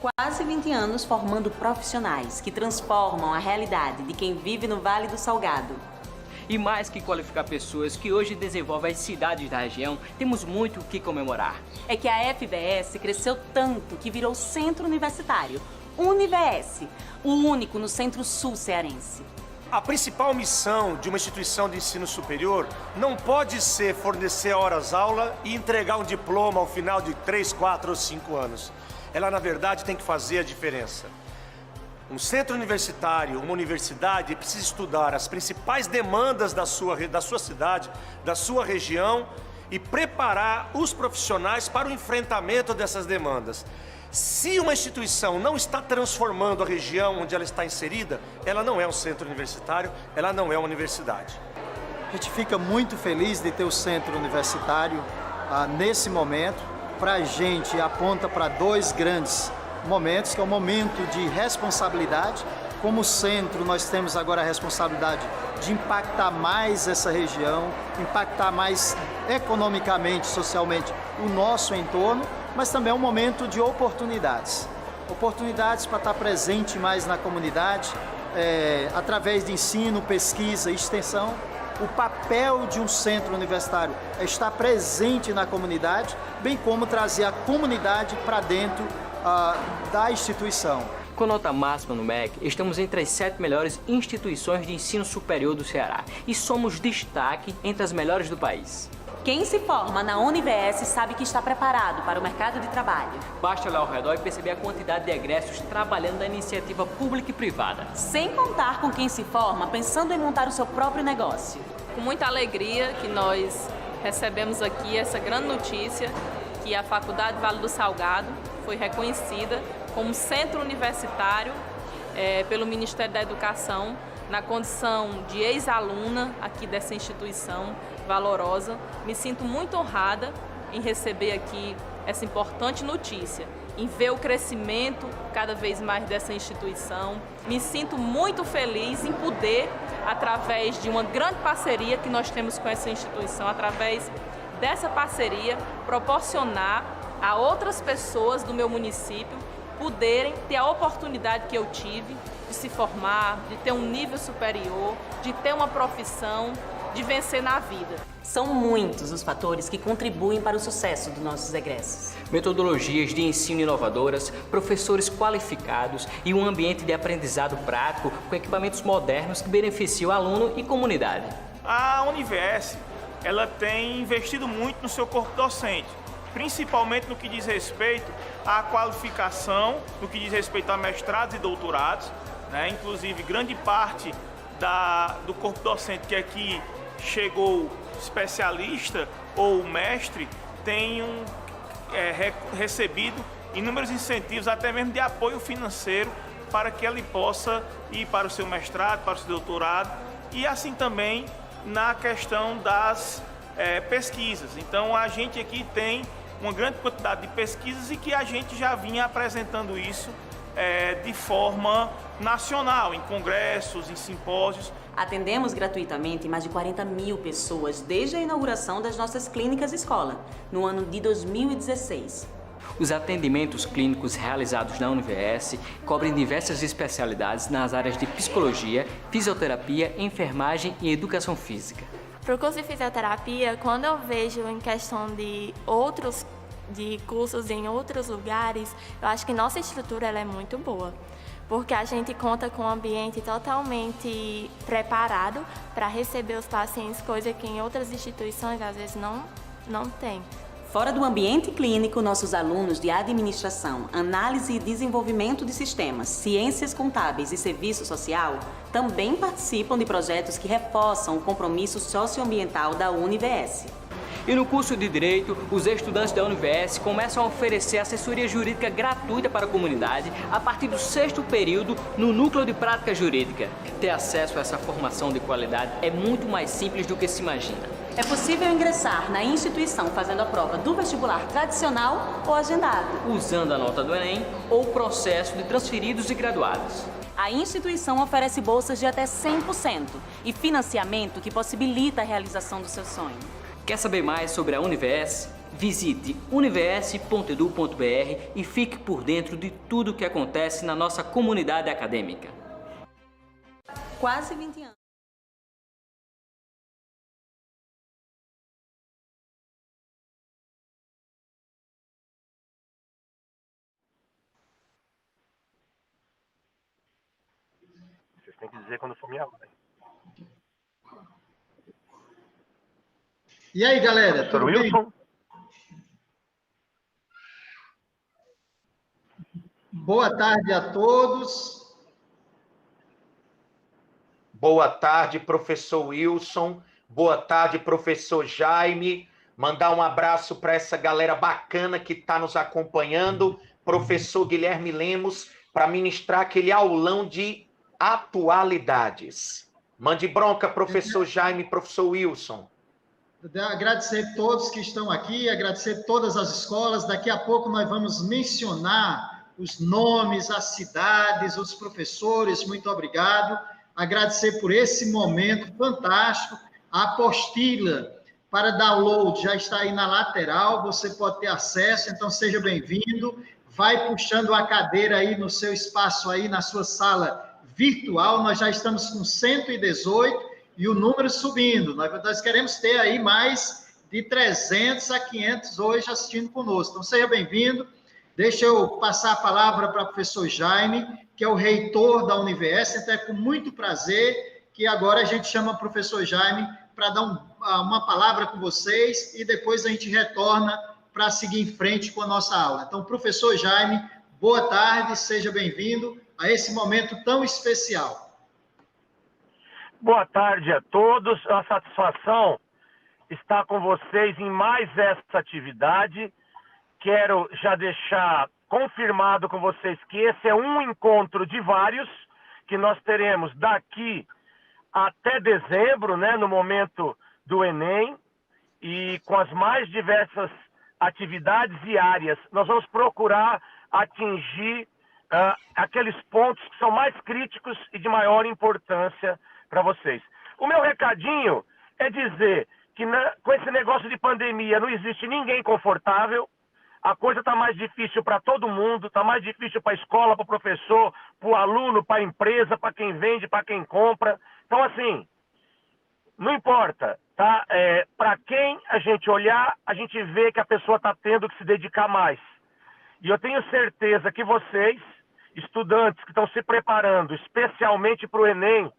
Quase 20 anos formando profissionais que transformam a realidade de quem vive no Vale do Salgado. E mais que qualificar pessoas que hoje desenvolvem as cidades da região, temos muito o que comemorar. É que a FBS cresceu tanto que virou centro universitário. UniVS, o único no centro-sul cearense. A principal missão de uma instituição de ensino superior não pode ser fornecer horas-aula e entregar um diploma ao final de 3, 4 ou 5 anos. Ela, na verdade, tem que fazer a diferença. Um centro universitário, uma universidade, precisa estudar as principais demandas da sua cidade, da sua região e preparar os profissionais para o enfrentamento dessas demandas. Se uma instituição não está transformando a região onde ela está inserida, ela não é um centro universitário, ela não é uma universidade. A gente fica muito feliz de ter o centro universitário nesse momento. Para a gente aponta para dois grandes momentos, que é o momento de responsabilidade. Como centro, nós temos agora a responsabilidade de impactar mais essa região, impactar mais economicamente, socialmente o nosso entorno, mas também é um momento de oportunidades. Oportunidades para estar presente mais na comunidade, através de ensino, pesquisa e extensão. O papel de um centro universitário é estar presente na comunidade, bem como trazer a comunidade para dentro da instituição. Com nota máxima no MEC, estamos entre as 7 melhores instituições de ensino superior do Ceará e somos destaque entre as melhores do país. Quem se forma na UniVS sabe que está preparado para o mercado de trabalho. Basta olhar ao redor e perceber a quantidade de egressos trabalhando na iniciativa pública e privada. Sem contar com quem se forma pensando em montar o seu próprio negócio. Com muita alegria que nós recebemos aqui essa grande notícia que a Faculdade Vale do Salgado foi reconhecida como centro universitário pelo Ministério da Educação na condição de ex-aluna aqui dessa instituição valorosa. Me sinto muito honrada em receber aqui essa importante notícia, em ver o crescimento cada vez mais dessa instituição. Me sinto muito feliz em poder, através de uma grande parceria que nós temos com essa instituição, através dessa parceria, proporcionar a outras pessoas do meu município poderem ter a oportunidade que eu tive de se formar, de ter um nível superior, de ter uma profissão, de vencer na vida. São muitos os fatores que contribuem para o sucesso dos nossos egressos. Metodologias de ensino inovadoras, professores qualificados e um ambiente de aprendizado prático com equipamentos modernos que beneficiam o aluno e comunidade. A UniVS, ela tem investido muito no seu corpo docente, principalmente no que diz respeito à qualificação, no que diz respeito a mestrados e doutorados, né? Inclusive, grande parte do corpo docente que aqui chegou especialista ou mestre tem recebido inúmeros incentivos, até mesmo de apoio financeiro, para que ele possa ir para o seu mestrado, para o seu doutorado, e assim também na questão das pesquisas. Então, a gente aqui tem uma grande quantidade de pesquisas e que a gente já vinha apresentando isso de forma nacional, em congressos, em simpósios. Atendemos gratuitamente mais de 40 mil pessoas desde a inauguração das nossas clínicas escola, no ano de 2016. Os atendimentos clínicos realizados na UniVS cobrem diversas especialidades nas áreas de psicologia, fisioterapia, enfermagem e educação física. Para o curso de fisioterapia, quando eu vejo em questão de cursos em outros lugares, eu acho que nossa estrutura ela é muito boa, porque a gente conta com um ambiente totalmente preparado para receber os pacientes, coisa que em outras instituições às vezes não tem. Fora do ambiente clínico, nossos alunos de administração, análise e desenvolvimento de sistemas, ciências contábeis e serviço social também participam de projetos que reforçam o compromisso socioambiental da UniVS. E no curso de Direito, os estudantes da UniVS começam a oferecer assessoria jurídica gratuita para a comunidade a partir do 6º período no Núcleo de Prática Jurídica. Ter acesso a essa formação de qualidade é muito mais simples do que se imagina. É possível ingressar na instituição fazendo a prova do vestibular tradicional ou agendado, usando a nota do Enem ou o processo de transferidos e graduados. A instituição oferece bolsas de até 100% e financiamento que possibilita a realização do seu sonho. Quer saber mais sobre a UniVS? Visite univs.edu.br e fique por dentro de tudo o que acontece na nossa comunidade acadêmica. Quase 20 anos. Vocês têm que dizer quando for minha hora. E aí, galera, Professor tudo bem? Wilson? Boa tarde a todos. Boa tarde, professor Wilson. Boa tarde, professor Jaime. Mandar um abraço para essa galera bacana que está nos acompanhando. Professor Guilherme Lemos, para ministrar aquele aulão de atualidades. Mande bronca, professor Jaime, professor Wilson. Agradecer a todos que estão aqui, agradecer todas as escolas. Daqui a pouco nós vamos mencionar os nomes, as cidades, os professores. Muito obrigado. Agradecer por esse momento fantástico. A apostila para download já está aí na lateral, você pode ter acesso, então seja bem-vindo. Vai puxando a cadeira aí no seu espaço aí, na sua sala virtual. Nós já estamos com 118 e o número subindo. Nós queremos ter aí mais de 300 a 500 hoje assistindo conosco. Então, seja bem-vindo. Deixa eu passar a palavra para o professor Jaime, que é o reitor da Univers. Então, é com muito prazer que agora a gente chama o professor Jaime para dar uma palavra com vocês e depois a gente retorna para seguir em frente com a nossa aula. Então, professor Jaime, boa tarde, seja bem-vindo a esse momento tão especial. Boa tarde a todos. É uma satisfação estar com vocês em mais essa atividade. Quero já deixar confirmado com vocês que esse é um encontro de vários que nós teremos daqui até dezembro, né, no momento do Enem, e com as mais diversas atividades e áreas. Nós vamos procurar atingir aqueles pontos que são mais críticos e de maior importância para vocês. O meu recadinho é dizer que com esse negócio de pandemia não existe ninguém confortável, a coisa está mais difícil para todo mundo, está mais difícil para a escola, para o professor, para o aluno, para a empresa, para quem vende, para quem compra. Então, assim, não importa, tá? Para quem a gente olhar, a gente vê que a pessoa está tendo que se dedicar mais. E eu tenho certeza que vocês, estudantes que estão se preparando especialmente para o Enem,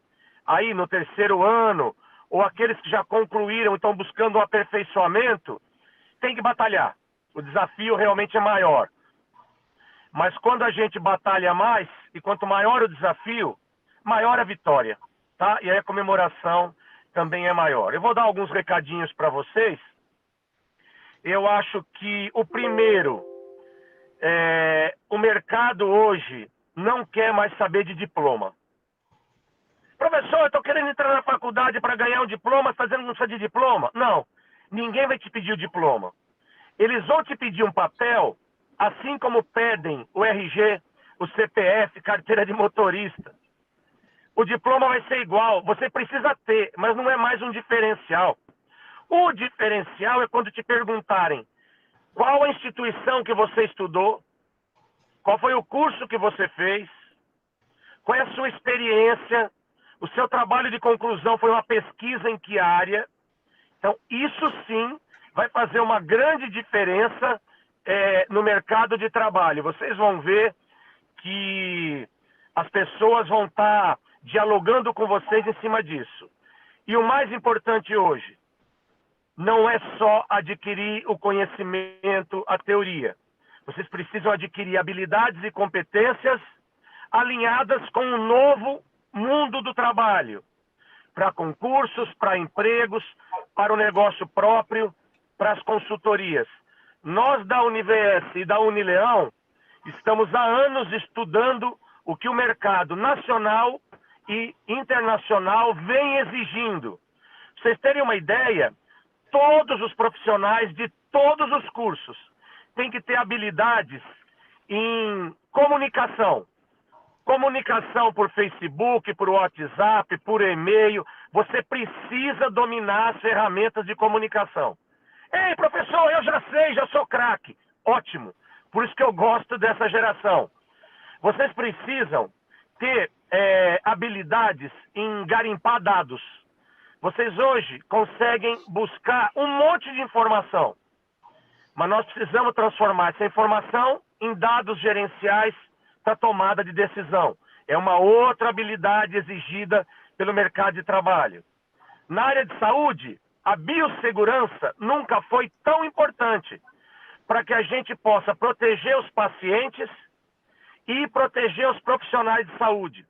aí no terceiro ano, ou aqueles que já concluíram e estão buscando um aperfeiçoamento, tem que batalhar. O desafio realmente é maior. Mas quando a gente batalha mais, e quanto maior o desafio, maior a vitória, tá? E aí a comemoração também é maior. Eu vou dar alguns recadinhos para vocês. Eu acho que o primeiro, o mercado hoje não quer mais saber de diploma. Professor, eu estou querendo entrar na faculdade para ganhar um diploma, você está dizendo que não precisa de diploma? Não, ninguém vai te pedir o diploma. Eles vão te pedir um papel, assim como pedem o RG, o CPF, carteira de motorista. O diploma vai ser igual, você precisa ter, mas não é mais um diferencial. O diferencial é quando te perguntarem qual a instituição que você estudou, qual foi o curso que você fez, qual é a sua experiência, o seu trabalho de conclusão foi uma pesquisa em que área. Então, isso sim vai fazer uma grande diferença no mercado de trabalho. Vocês vão ver que as pessoas vão estar dialogando com vocês em cima disso. E o mais importante hoje, não é só adquirir o conhecimento, a teoria. Vocês precisam adquirir habilidades e competências alinhadas com o novo mundo do trabalho, para concursos, para empregos, para o negócio próprio, para as consultorias. Nós da Univers e da Unileão estamos há anos estudando o que o mercado nacional e internacional vem exigindo. Pra vocês terem uma ideia, todos os profissionais de todos os cursos têm que ter habilidades em comunicação. Comunicação por Facebook, por WhatsApp, por e-mail. Você precisa dominar as ferramentas de comunicação. Ei, professor, eu já sei, já sou craque. Ótimo. Por isso que eu gosto dessa geração. Vocês precisam ter habilidades em garimpar dados. Vocês hoje conseguem buscar um monte de informação, mas nós precisamos transformar essa informação em dados gerenciais para tomada de decisão. É uma outra habilidade exigida pelo mercado de trabalho. Na área de saúde, a biossegurança nunca foi tão importante para que a gente possa proteger os pacientes e proteger os profissionais de saúde.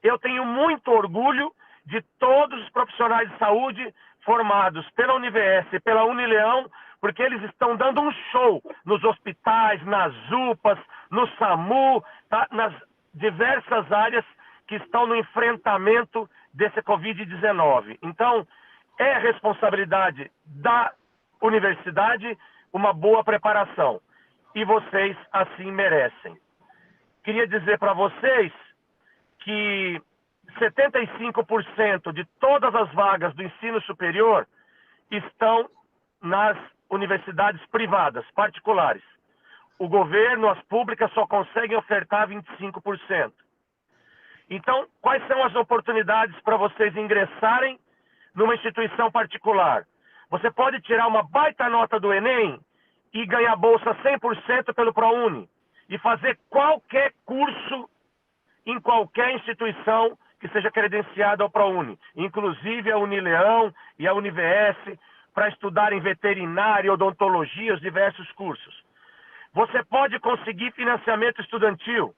Eu tenho muito orgulho de todos os profissionais de saúde formados pela Univers e pela Unileão, porque eles estão dando um show nos hospitais, nas UPAs, no SAMU, tá? Nas diversas áreas que estão no enfrentamento desse Covid-19. Então, é responsabilidade da universidade uma boa preparação. E vocês assim merecem. Queria dizer para vocês que 75% de todas as vagas do ensino superior estão nas universidades privadas, particulares. O governo, as públicas, só conseguem ofertar 25%. Então, quais são as oportunidades para vocês ingressarem numa instituição particular? Você pode tirar uma baita nota do Enem e ganhar bolsa 100% pelo ProUni e fazer qualquer curso em qualquer instituição que seja credenciada ao ProUni, inclusive a Unileão e a Univers, para estudar em veterinária, odontologia, os diversos cursos. Você pode conseguir financiamento estudantil.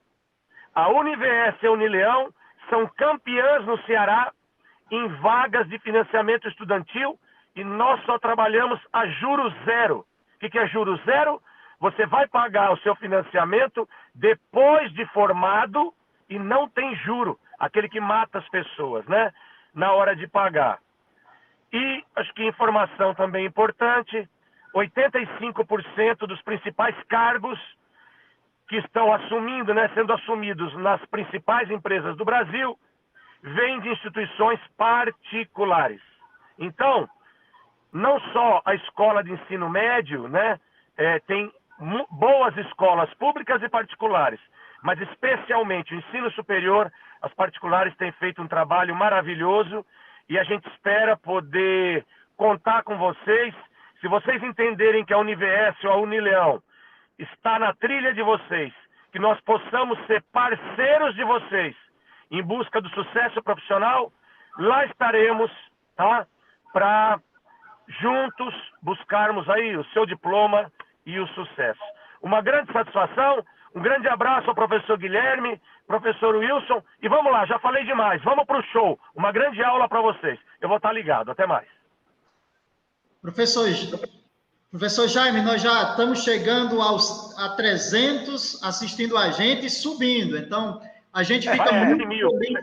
A Univers e a Unileão são campeãs no Ceará em vagas de financiamento estudantil e nós só trabalhamos a juros zero. O que é juros zero? Você vai pagar o seu financiamento depois de formado e não tem juro, aquele que mata as pessoas, né? Na hora de pagar. E acho que informação também importante, 85% dos principais cargos que estão assumindo, né, sendo assumidos nas principais empresas do Brasil, vêm de instituições particulares. Então, não só a escola de ensino médio, né, tem boas escolas públicas e particulares, mas especialmente o ensino superior, as particulares têm feito um trabalho maravilhoso e a gente espera poder contar com vocês. Se vocês entenderem que a Univers ou a Unileão está na trilha de vocês, que nós possamos ser parceiros de vocês em busca do sucesso profissional, lá estaremos, tá? Para juntos buscarmos aí o seu diploma e o sucesso. Uma grande satisfação, um grande abraço ao professor Guilherme, professor Wilson, e vamos lá, já falei demais, vamos para o show, uma grande aula para vocês. Eu vou estar ligado, até mais. Professor Jaime, nós já estamos chegando a 300 assistindo a gente e subindo, então a gente fica muito feliz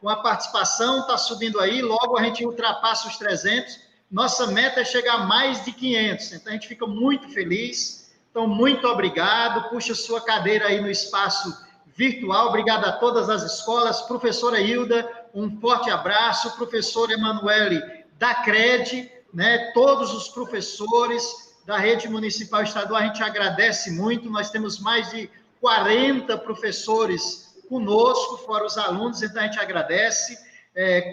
com a participação, está subindo aí, logo a gente ultrapassa os 300, nossa meta é chegar a mais de 500, então a gente fica muito feliz, então muito obrigado, puxa sua cadeira aí no espaço virtual, obrigado a todas as escolas, professora Hilda, um forte abraço, professor Emanuele da CRED, né, todos os professores da rede municipal estadual, a gente agradece muito, nós temos mais de 40 professores conosco, fora os alunos, então a gente agradece.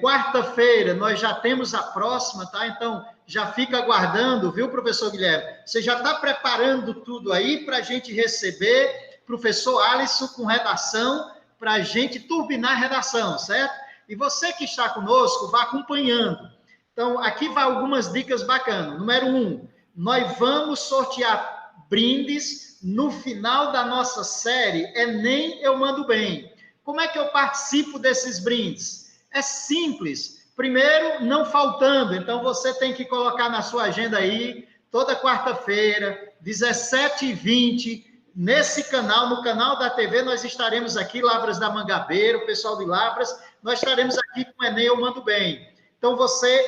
Quarta-feira nós já temos a próxima, tá? Então já fica aguardando, viu, professor Guilherme? Você já está preparando tudo aí para a gente receber professor Alisson com redação, para a gente turbinar a redação, certo? E você que está conosco, vá acompanhando. Então, aqui vai algumas dicas bacanas. Número 1, nós vamos sortear brindes no final da nossa série Enem Eu Mando Bem. Como é que eu participo desses brindes? É simples. Primeiro, não faltando. Então, você tem que colocar na sua agenda aí, toda quarta-feira, 17h20, nesse canal, no canal da TV, nós estaremos aqui, Lavras da Mangabeira, o pessoal de Lavras, nós estaremos aqui com o Enem Eu Mando Bem. Então, você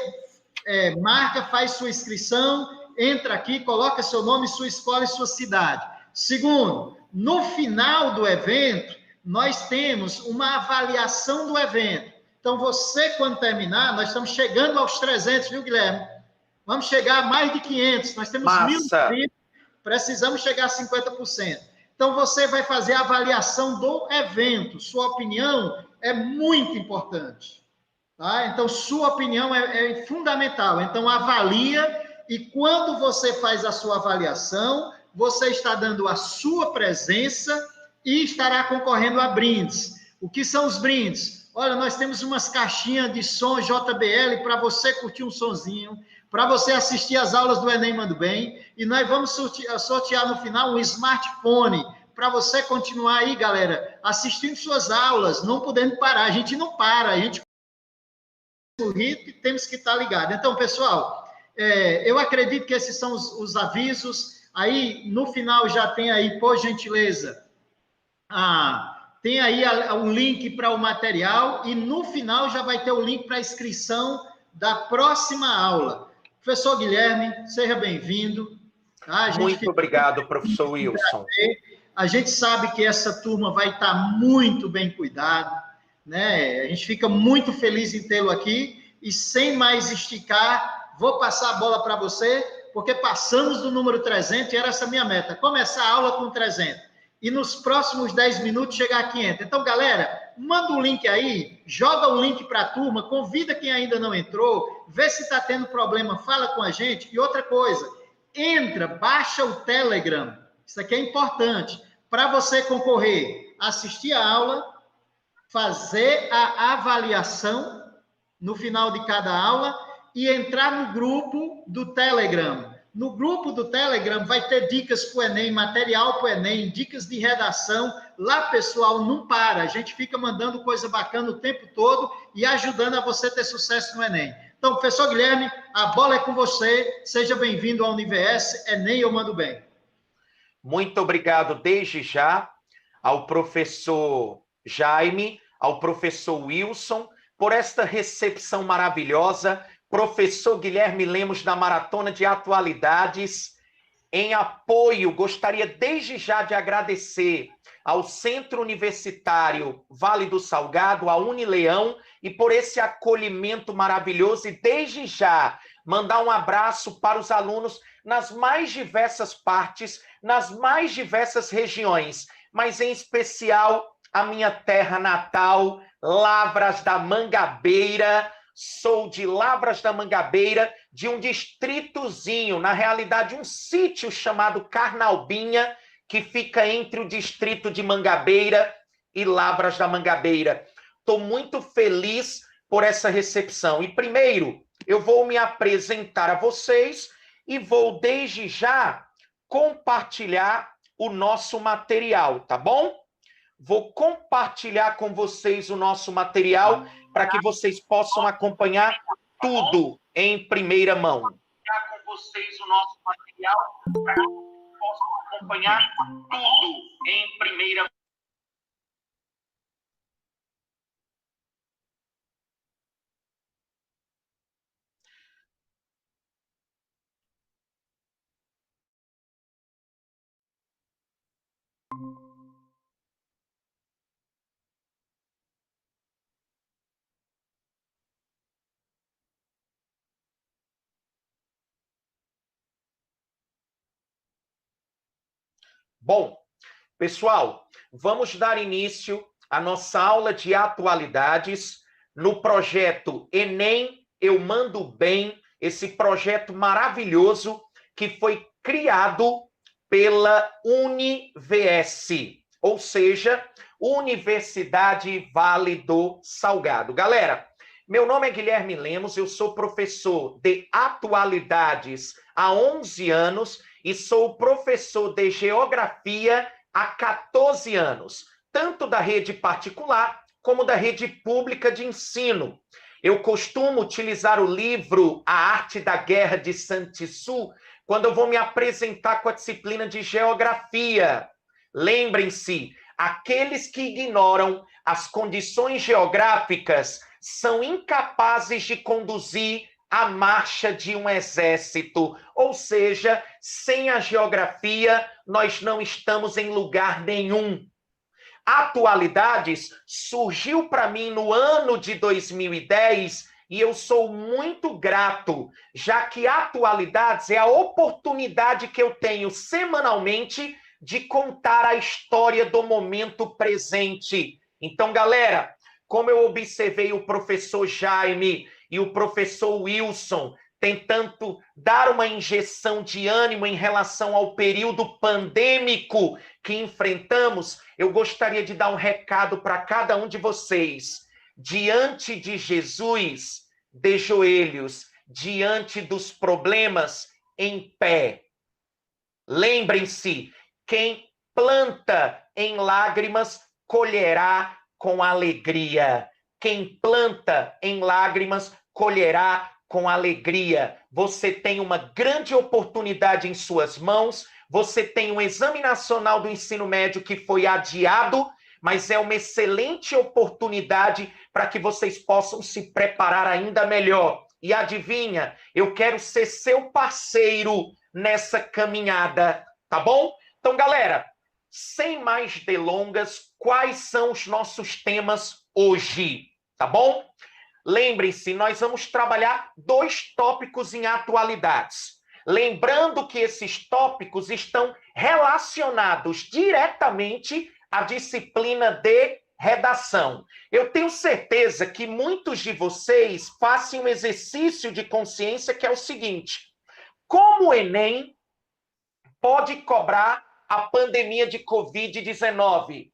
marca, faz sua inscrição, entra aqui, coloca seu nome, sua escola e sua cidade. Segundo, no final do evento, nós temos uma avaliação do evento. Então, você, quando terminar, nós estamos chegando aos 300, viu, Guilherme? Vamos chegar a mais de 500. Nós temos Massa. 1.000 inscritos, precisamos chegar a 50%. Então, você vai fazer a avaliação do evento. Sua opinião é muito importante. Tá? Então, sua opinião é fundamental. Então, avalia, e quando você faz a sua avaliação, você está dando a sua presença e estará concorrendo a brindes. O que são os brindes? Olha, nós temos umas caixinhas de som JBL para você curtir um sonzinho, para você assistir às aulas do Enem Mando Bem, e nós vamos sortear no final um smartphone para você continuar aí, galera, assistindo suas aulas, não podendo parar. A gente não para, a gente e temos que estar ligado. Então, pessoal, eu acredito que esses são os avisos. Aí, no final, já tem aí, por gentileza, tem aí um link para o material, e no final já vai ter o link para a inscrição da próxima aula. Professor Guilherme, seja bem-vindo. Tá? Muito obrigado, professor Wilson. A gente sabe que essa turma vai estar muito bem cuidada, né? A gente fica muito feliz em tê-lo aqui, e sem mais esticar, vou passar a bola para você, porque passamos do número 300 e era essa minha meta, começar a aula com 300, e nos próximos 10 minutos chegar a 500. Então, galera, manda o link aí, joga o link para a turma, convida quem ainda não entrou, vê se está tendo problema, fala com a gente. E outra coisa, entra, baixa o Telegram, isso aqui é importante, para você concorrer, assistir a aula, fazer a avaliação no final de cada aula e entrar no grupo do Telegram. No grupo do Telegram vai ter dicas para o Enem, material para o Enem, dicas de redação. Lá, pessoal, não para. A gente fica mandando coisa bacana o tempo todo e ajudando a você ter sucesso no Enem. Então, professor Guilherme, a bola é com você. Seja bem-vindo ao Univers Enem Eu Mando Bem. Muito obrigado desde já ao professor Jaime, ao professor Wilson, por esta recepção maravilhosa. Professor Guilherme Lemos, da Maratona de Atualidades, em apoio, gostaria desde já de agradecer ao Centro Universitário Vale do Salgado, a Unileão, e por esse acolhimento maravilhoso, e desde já mandar um abraço para os alunos nas mais diversas partes, nas mais diversas regiões, mas em especial a minha terra natal, Lavras da Mangabeira. Sou de Lavras da Mangabeira, de um distritozinho, na realidade um sítio chamado Carnalbinha, que fica entre o distrito de Mangabeira e Lavras da Mangabeira. Estou muito feliz por essa recepção. E primeiro, eu vou me apresentar a vocês e vou desde já compartilhar o nosso material, tá bom? Vou compartilhar com vocês o nosso material para que vocês possam acompanhar tudo em primeira mão. Com vocês o nosso material para que vocês possam acompanhar tudo em primeira mão. Bom, pessoal, vamos dar início à nossa aula de atualidades no projeto Enem Eu Mando Bem, esse projeto maravilhoso que foi criado pela Univers, ou seja, Universidade Vale do Salgado. Galera, meu nome é Guilherme Lemos, eu sou professor de atualidades há 11 anos e sou professor de geografia há 14 anos, tanto da rede particular como da rede pública de ensino. Eu costumo utilizar o livro A Arte da Guerra de Sun Tzu quando eu vou me apresentar com a disciplina de geografia. Lembrem-se, aqueles que ignoram as condições geográficas são incapazes de conduzir a marcha de um exército. Ou seja, sem a geografia, nós não estamos em lugar nenhum. Atualidades surgiu para mim no ano de 2010 e eu sou muito grato, já que Atualidades é a oportunidade que eu tenho semanalmente de contar a história do momento presente. Então, galera, como eu observei o professor Jaime e o professor Wilson tentando dar uma injeção de ânimo em relação ao período pandêmico que enfrentamos, eu gostaria de dar um recado para cada um de vocês. Diante de Jesus, de joelhos, diante dos problemas, em pé. Lembrem-se, quem planta em lágrimas, colherá com alegria. Quem planta em lágrimas, colherá com alegria. Você tem uma grande oportunidade em suas mãos, você tem um exame nacional do ensino médio que foi adiado, mas é uma excelente oportunidade para que vocês possam se preparar ainda melhor. E adivinha, eu quero ser seu parceiro nessa caminhada, tá bom? Então, galera, sem mais delongas, quais são os nossos temas hoje, tá bom? Lembrem-se, nós vamos trabalhar 2 tópicos em atualidades. Lembrando que esses tópicos estão relacionados diretamente à disciplina de redação. Eu tenho certeza que muitos de vocês façam um exercício de consciência que é o seguinte: como o Enem pode cobrar a pandemia de Covid-19?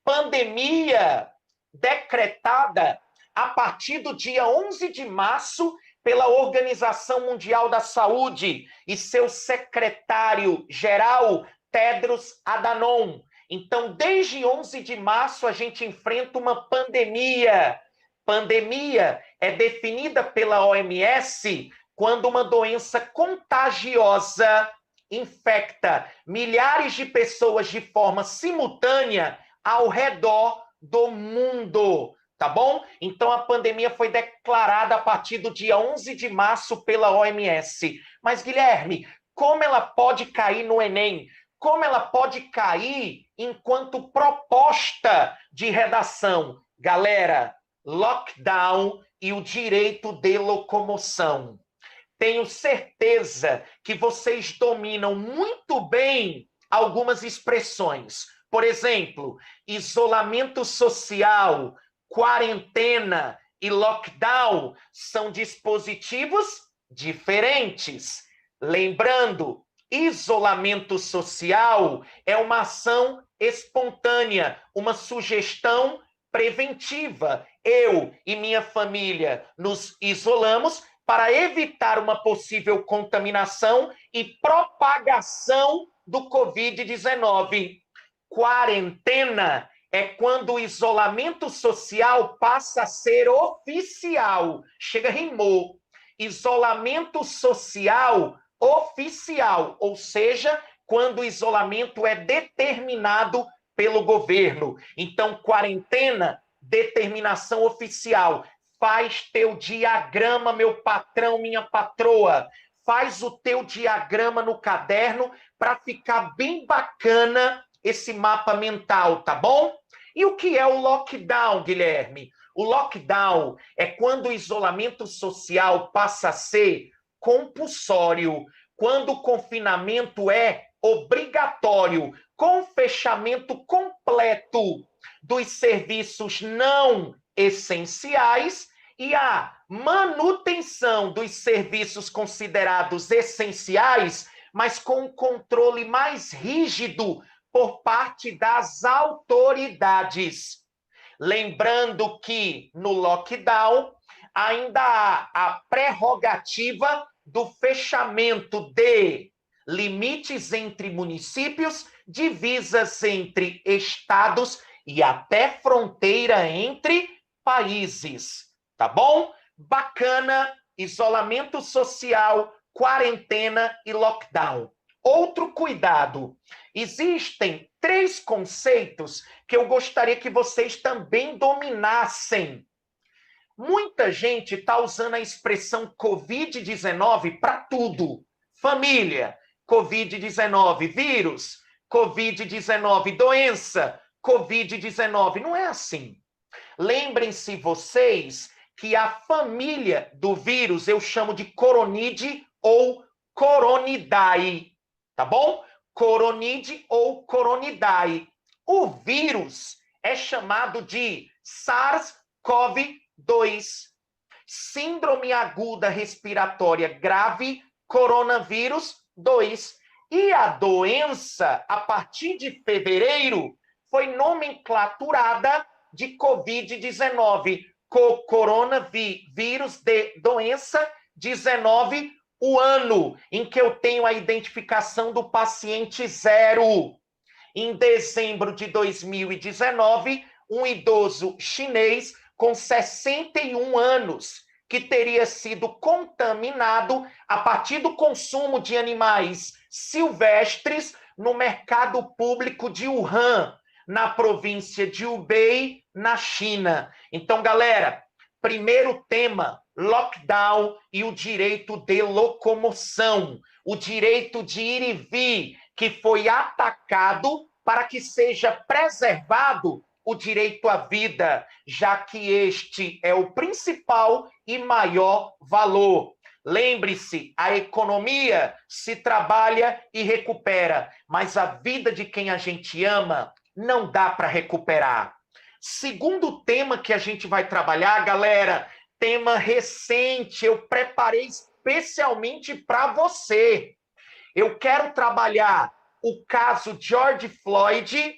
Pandemia decretada a partir do dia 11 de março pela Organização Mundial da Saúde e seu secretário-geral, Tedros Adhanom. Então, desde 11 de março, a gente enfrenta uma pandemia. Pandemia é definida pela OMS quando uma doença contagiosa infecta milhares de pessoas de forma simultânea ao redor do mundo, tá bom? Então, a pandemia foi declarada a partir do dia 11 de março pela OMS. Mas, Guilherme, como ela pode cair no Enem? Como ela pode cair enquanto proposta de redação? Galera, lockdown e o direito de locomoção. Tenho certeza que vocês dominam muito bem algumas expressões. Por exemplo, isolamento social, quarentena e lockdown são dispositivos diferentes. Lembrando, isolamento social é uma ação espontânea, uma sugestão preventiva. Eu e minha família nos isolamos para evitar uma possível contaminação e propagação do Covid-19. Quarentena é quando o isolamento social passa a ser oficial. Chega, rimou. Isolamento social oficial, ou seja, quando o isolamento é determinado pelo governo. Então, quarentena, determinação oficial. Faz teu diagrama, meu patrão, minha patroa. Faz o teu diagrama no caderno para ficar bem bacana esse mapa mental, tá bom? E o que é o lockdown, Guilherme? O lockdown é quando o isolamento social passa a ser compulsório, quando o confinamento é obrigatório, com fechamento completo dos serviços não essenciais e a manutenção dos serviços considerados essenciais, mas com um controle mais rígido por parte das autoridades. Lembrando que no lockdown ainda há a prerrogativa do fechamento de limites entre municípios, divisas entre estados e até fronteira entre países, tá bom? Bacana, isolamento social, quarentena e lockdown. Outro cuidado, existem 3 conceitos que eu gostaria que vocês também dominassem. Muita gente está usando a expressão Covid-19 para tudo. Família, Covid-19, vírus, Covid-19, doença, Covid-19. Não é assim. Lembrem-se vocês que a família do vírus eu chamo de Coronide ou Coronidae, tá bom? Coronide ou Coronidae. O vírus é chamado de SARS-CoV-2, Síndrome Aguda Respiratória Grave Coronavírus 2. E a doença, a partir de fevereiro, foi nomenclaturada de Covid-19, coronavírus de doença 19, o ano em que eu tenho a identificação do paciente 0. Em dezembro de 2019, um idoso chinês com 61 anos, que teria sido contaminado a partir do consumo de animais silvestres no mercado público de Wuhan, na província de Hubei, na China. Então, galera, primeiro tema, lockdown e o direito de locomoção, o direito de ir e vir, que foi atacado para que seja preservado o direito à vida, já que este é o principal e maior valor. Lembre-se, a economia se trabalha e recupera, mas a vida de quem a gente ama não dá para recuperar. Segundo tema que a gente vai trabalhar, galera, tema recente, eu preparei especialmente para você. Eu quero trabalhar o caso George Floyd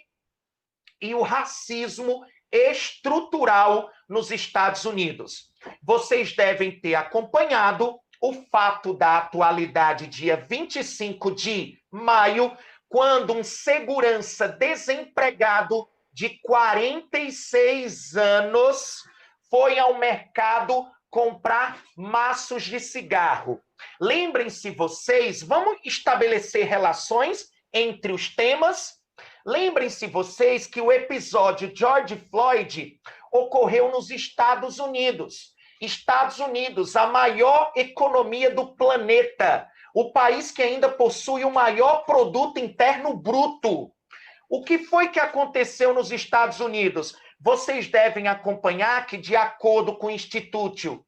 e o racismo estrutural nos Estados Unidos. Vocês devem ter acompanhado o fato da atualidade, dia 25 de maio, quando um segurança desempregado de 46 anos foi ao mercado comprar maços de cigarro. Lembrem-se vocês, vamos estabelecer relações entre os temas. Lembrem-se vocês que o episódio George Floyd ocorreu nos Estados Unidos. Estados Unidos, a maior economia do planeta, o país que ainda possui o maior produto interno bruto. O que foi que aconteceu nos Estados Unidos? Vocês devem acompanhar que, de acordo com o Instituto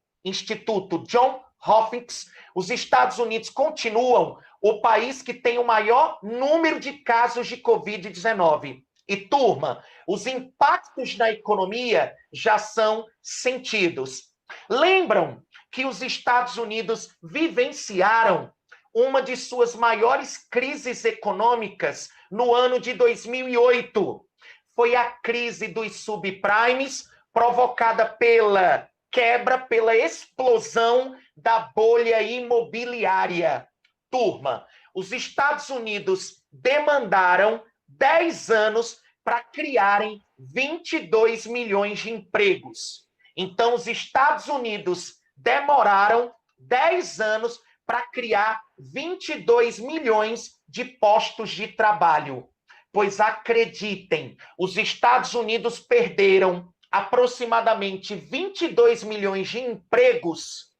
John Hopkins, os Estados Unidos continuam o país que tem o maior número de casos de Covid-19. E, turma, os impactos na economia já são sentidos. Lembram que os Estados Unidos vivenciaram uma de suas maiores crises econômicas no ano de 2008. Foi a crise dos subprimes, provocada pela quebra, pela explosão da bolha imobiliária. Turma, os Estados Unidos demandaram 10 anos para criarem 22 milhões de empregos. Então, os Estados Unidos demoraram 10 anos para criar 22 milhões de postos de trabalho. Pois acreditem, os Estados Unidos perderam aproximadamente 22 milhões de empregos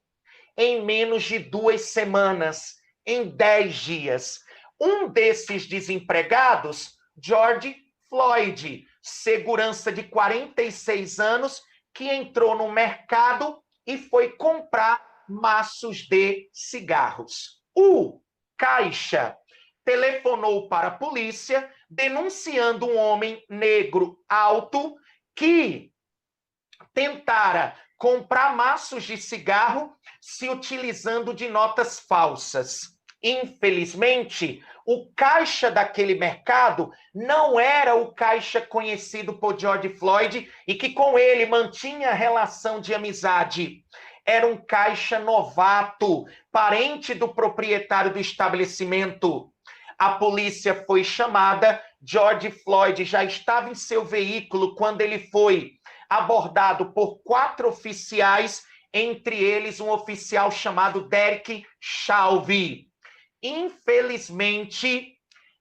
em menos de 2 semanas, em 10 dias. Um desses desempregados, George Floyd, segurança de 46 anos, que entrou no mercado e foi comprar maços de cigarros. O caixa telefonou para a polícia denunciando um homem negro alto que tentara comprar maços de cigarro se utilizando de notas falsas. Infelizmente, o caixa daquele mercado não era o caixa conhecido por George Floyd e que com ele mantinha relação de amizade. Era um caixa novato, parente do proprietário do estabelecimento. A polícia foi chamada, George Floyd já estava em seu veículo quando ele foi abordado por 4 oficiais, entre eles um oficial chamado Derek Chauvin. Infelizmente,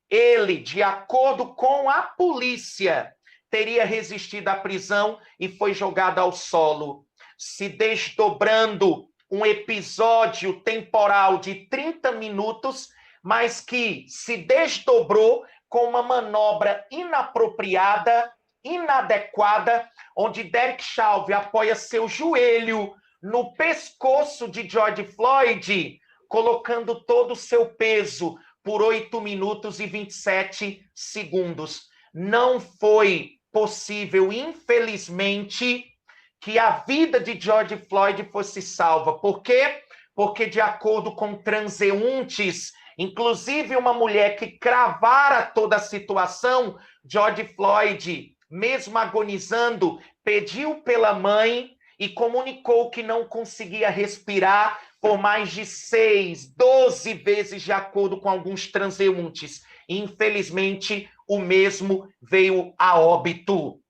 ele, de acordo com a polícia, teria resistido à prisão e foi jogado ao solo, se desdobrando um episódio temporal de 30 minutos, mas que se desdobrou com uma manobra inapropriada inadequada, onde Derek Chauvin apoia seu joelho no pescoço de George Floyd, colocando todo o seu peso por 8 minutos e 27 segundos. Não foi possível, infelizmente, que a vida de George Floyd fosse salva. Por quê? Porque, de acordo com transeuntes, inclusive uma mulher que cravara toda a situação, George Floyd, mesmo agonizando, pediu pela mãe e comunicou que não conseguia respirar por mais de 6, 12 vezes, de acordo com alguns transeuntes. Infelizmente, o mesmo veio a óbito.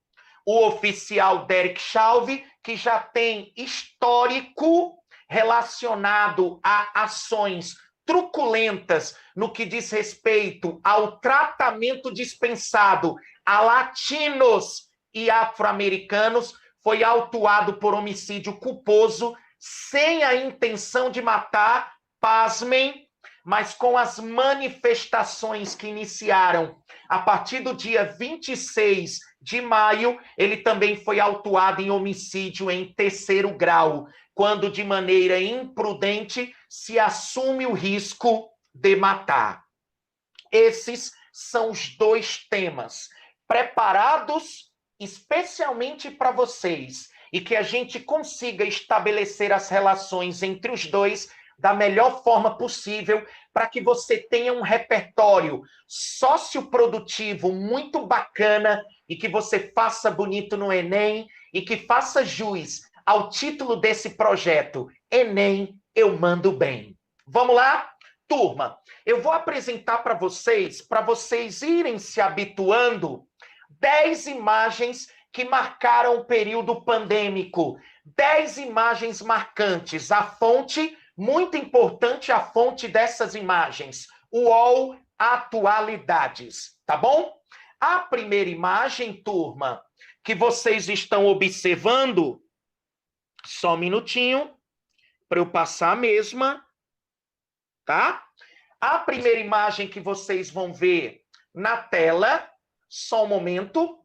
O oficial Derek Chauvin, que já tem histórico relacionado a ações truculentas no que diz respeito ao tratamento dispensado a latinos e afro-americanos, foi autuado por homicídio culposo, sem a intenção de matar, pasmem, mas com as manifestações que iniciaram a partir do dia 26 de maio, ele também foi autuado em homicídio em 3º grau, quando de maneira imprudente se assume o risco de matar. Esses são os 2 temas preparados especialmente para vocês, e que a gente consiga estabelecer as relações entre os dois da melhor forma possível, para que você tenha um repertório socioprodutivo muito bacana e que você faça bonito no Enem e que faça jus ao título desse projeto, Enem, eu mando bem. Vamos lá? Turma, eu vou apresentar para vocês irem se habituando, 10 imagens que marcaram o período pandêmico. 10 imagens marcantes. A fonte, muito importante, a fonte dessas imagens. UOL Atualidades, tá bom? A primeira imagem, turma, que vocês estão observando, só um minutinho, para eu passar a mesma, tá? A primeira imagem que vocês vão ver na tela, só um momento,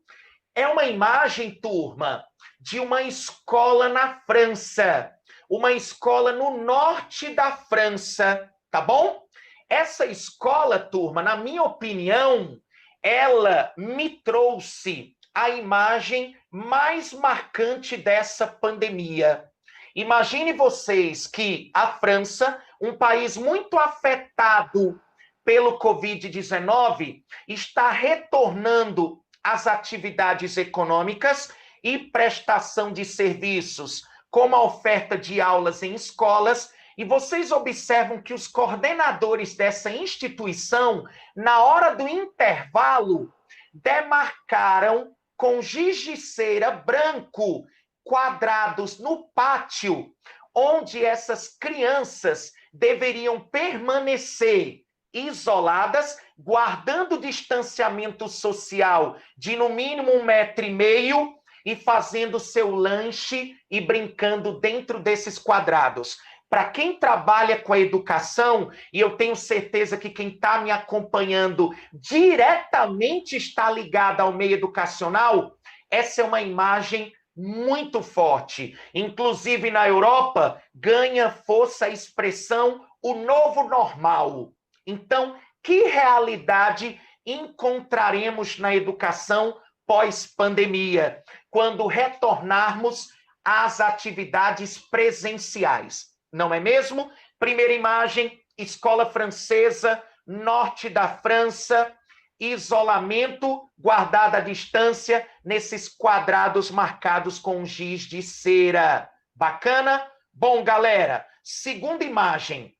é uma imagem, turma, de uma escola na França. Uma escola no norte da França, tá bom? Essa escola, turma, na minha opinião, ela me trouxe a imagem mais marcante dessa pandemia. Imagine vocês que a França, um país muito afetado pelo Covid-19, está retornando às atividades econômicas e prestação de serviços, como a oferta de aulas em escolas, e vocês observam que os coordenadores dessa instituição, na hora do intervalo, demarcaram com giz de cera branco quadrados no pátio, onde essas crianças deveriam permanecer isoladas, guardando distanciamento social de no mínimo 1,5 m e fazendo seu lanche e brincando dentro desses quadrados. Para quem trabalha com a educação, e eu tenho certeza que quem está me acompanhando diretamente está ligado ao meio educacional, essa é uma imagem muito forte. Inclusive na Europa, ganha força a expressão o novo normal. Então, que realidade encontraremos na educação pós-pandemia, quando retornarmos às atividades presenciais? Não é mesmo? Primeira imagem, escola francesa, norte da França, isolamento, guardada a distância, nesses quadrados marcados com giz de cera. Bacana? Bom, galera, segunda imagem,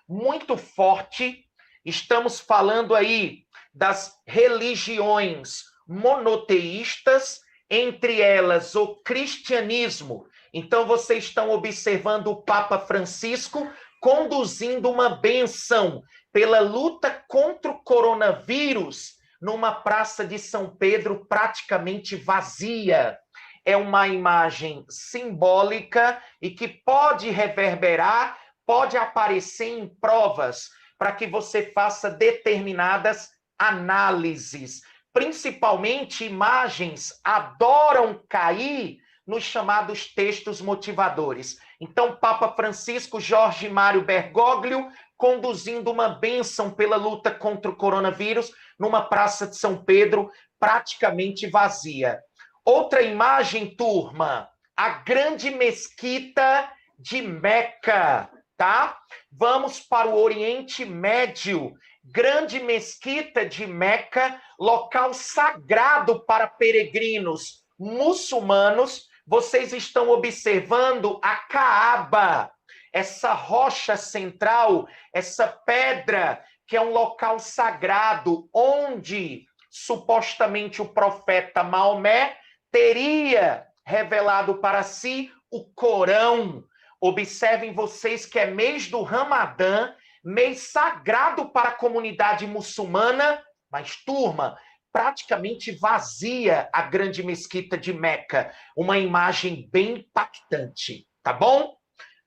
muito forte, estamos falando aí das religiões monoteístas, entre elas o cristianismo. Então, vocês estão observando o Papa Francisco conduzindo uma bênção pela luta contra o coronavírus numa praça de São Pedro praticamente vazia. É uma imagem simbólica e que pode reverberar, pode aparecer em provas para que você faça determinadas análises. Principalmente imagens adoram cair nos chamados textos motivadores. Então, Papa Francisco Jorge Mário Bergoglio conduzindo uma bênção pela luta contra o coronavírus numa praça de São Pedro praticamente vazia. Outra imagem, turma, a grande mesquita de Meca, tá? Vamos para o Oriente Médio. Grande mesquita de Meca, local sagrado para peregrinos muçulmanos. Vocês estão observando a Caaba, essa rocha central, essa pedra, que é um local sagrado, onde supostamente o profeta Maomé teria revelado para si o Corão. Observem vocês que é mês do Ramadã, mês sagrado para a comunidade muçulmana, mas, turma, praticamente vazia a grande mesquita de Meca. Uma imagem bem impactante, tá bom?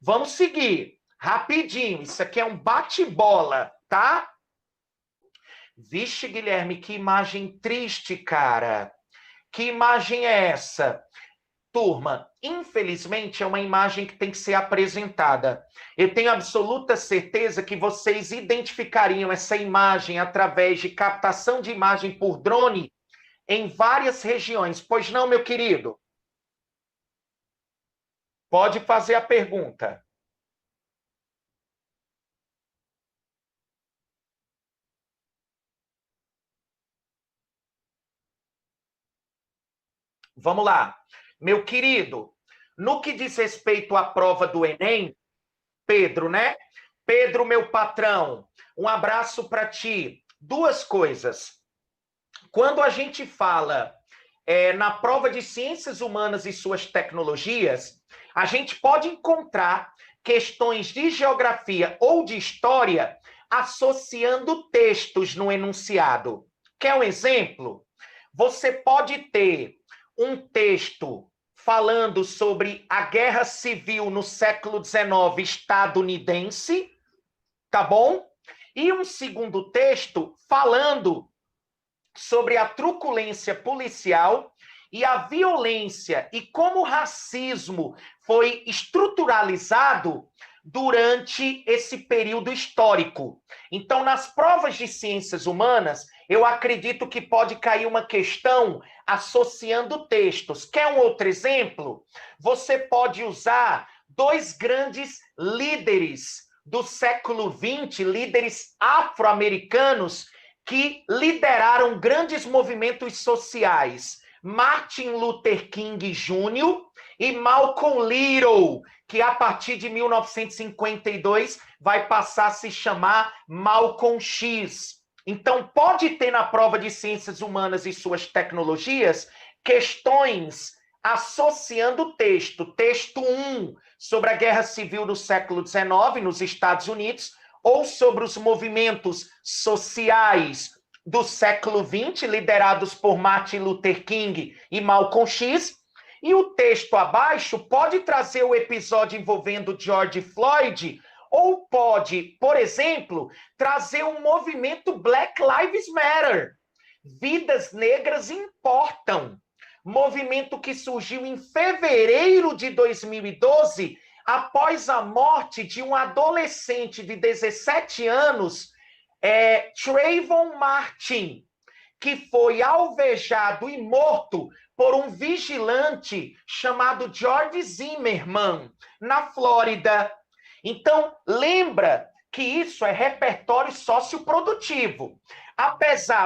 Vamos seguir, rapidinho. Isso aqui é um bate-bola, tá? Vixe, Guilherme, que imagem triste, cara. Que imagem é essa? Turma, infelizmente é uma imagem que tem que ser apresentada. Eu tenho absoluta certeza que vocês identificariam essa imagem através de captação de imagem por drone em várias regiões. Pois não, meu querido? Pode fazer a pergunta. Vamos lá. Meu querido, no que diz respeito à prova do Enem, Pedro, né? Pedro, meu patrão, um abraço para ti. Duas coisas. Quando a gente fala na prova de Ciências Humanas e suas tecnologias, a gente pode encontrar questões de geografia ou de história associando textos no enunciado. Quer um exemplo? Você pode ter um texto falando sobre a guerra civil no século XIX estadunidense, tá bom? E um segundo texto falando sobre a truculência policial e a violência e como o racismo foi estruturalizado durante esse período histórico. Então, nas provas de ciências humanas, eu acredito que pode cair uma questão associando textos. Quer um outro exemplo? Você pode usar dois grandes líderes do século XX, líderes afro-americanos, que lideraram grandes movimentos sociais. Martin Luther King Jr. e Malcolm Little, que a partir de 1952 vai passar a se chamar Malcolm X. Então, pode ter na prova de Ciências Humanas e suas tecnologias questões associando o texto. Texto 1 sobre a Guerra Civil do século XIX nos Estados Unidos, ou sobre os movimentos sociais do século XX, liderados por Martin Luther King e Malcolm X. E o texto abaixo pode trazer o episódio envolvendo George Floyd, ou pode, por exemplo, trazer um movimento Black Lives Matter. Vidas negras importam. Movimento que surgiu em fevereiro de 2012, após a morte de um adolescente de 17 anos, Trayvon Martin, que foi alvejado e morto por um vigilante chamado George Zimmerman, na Flórida. Então, lembra que isso é repertório socioprodutivo.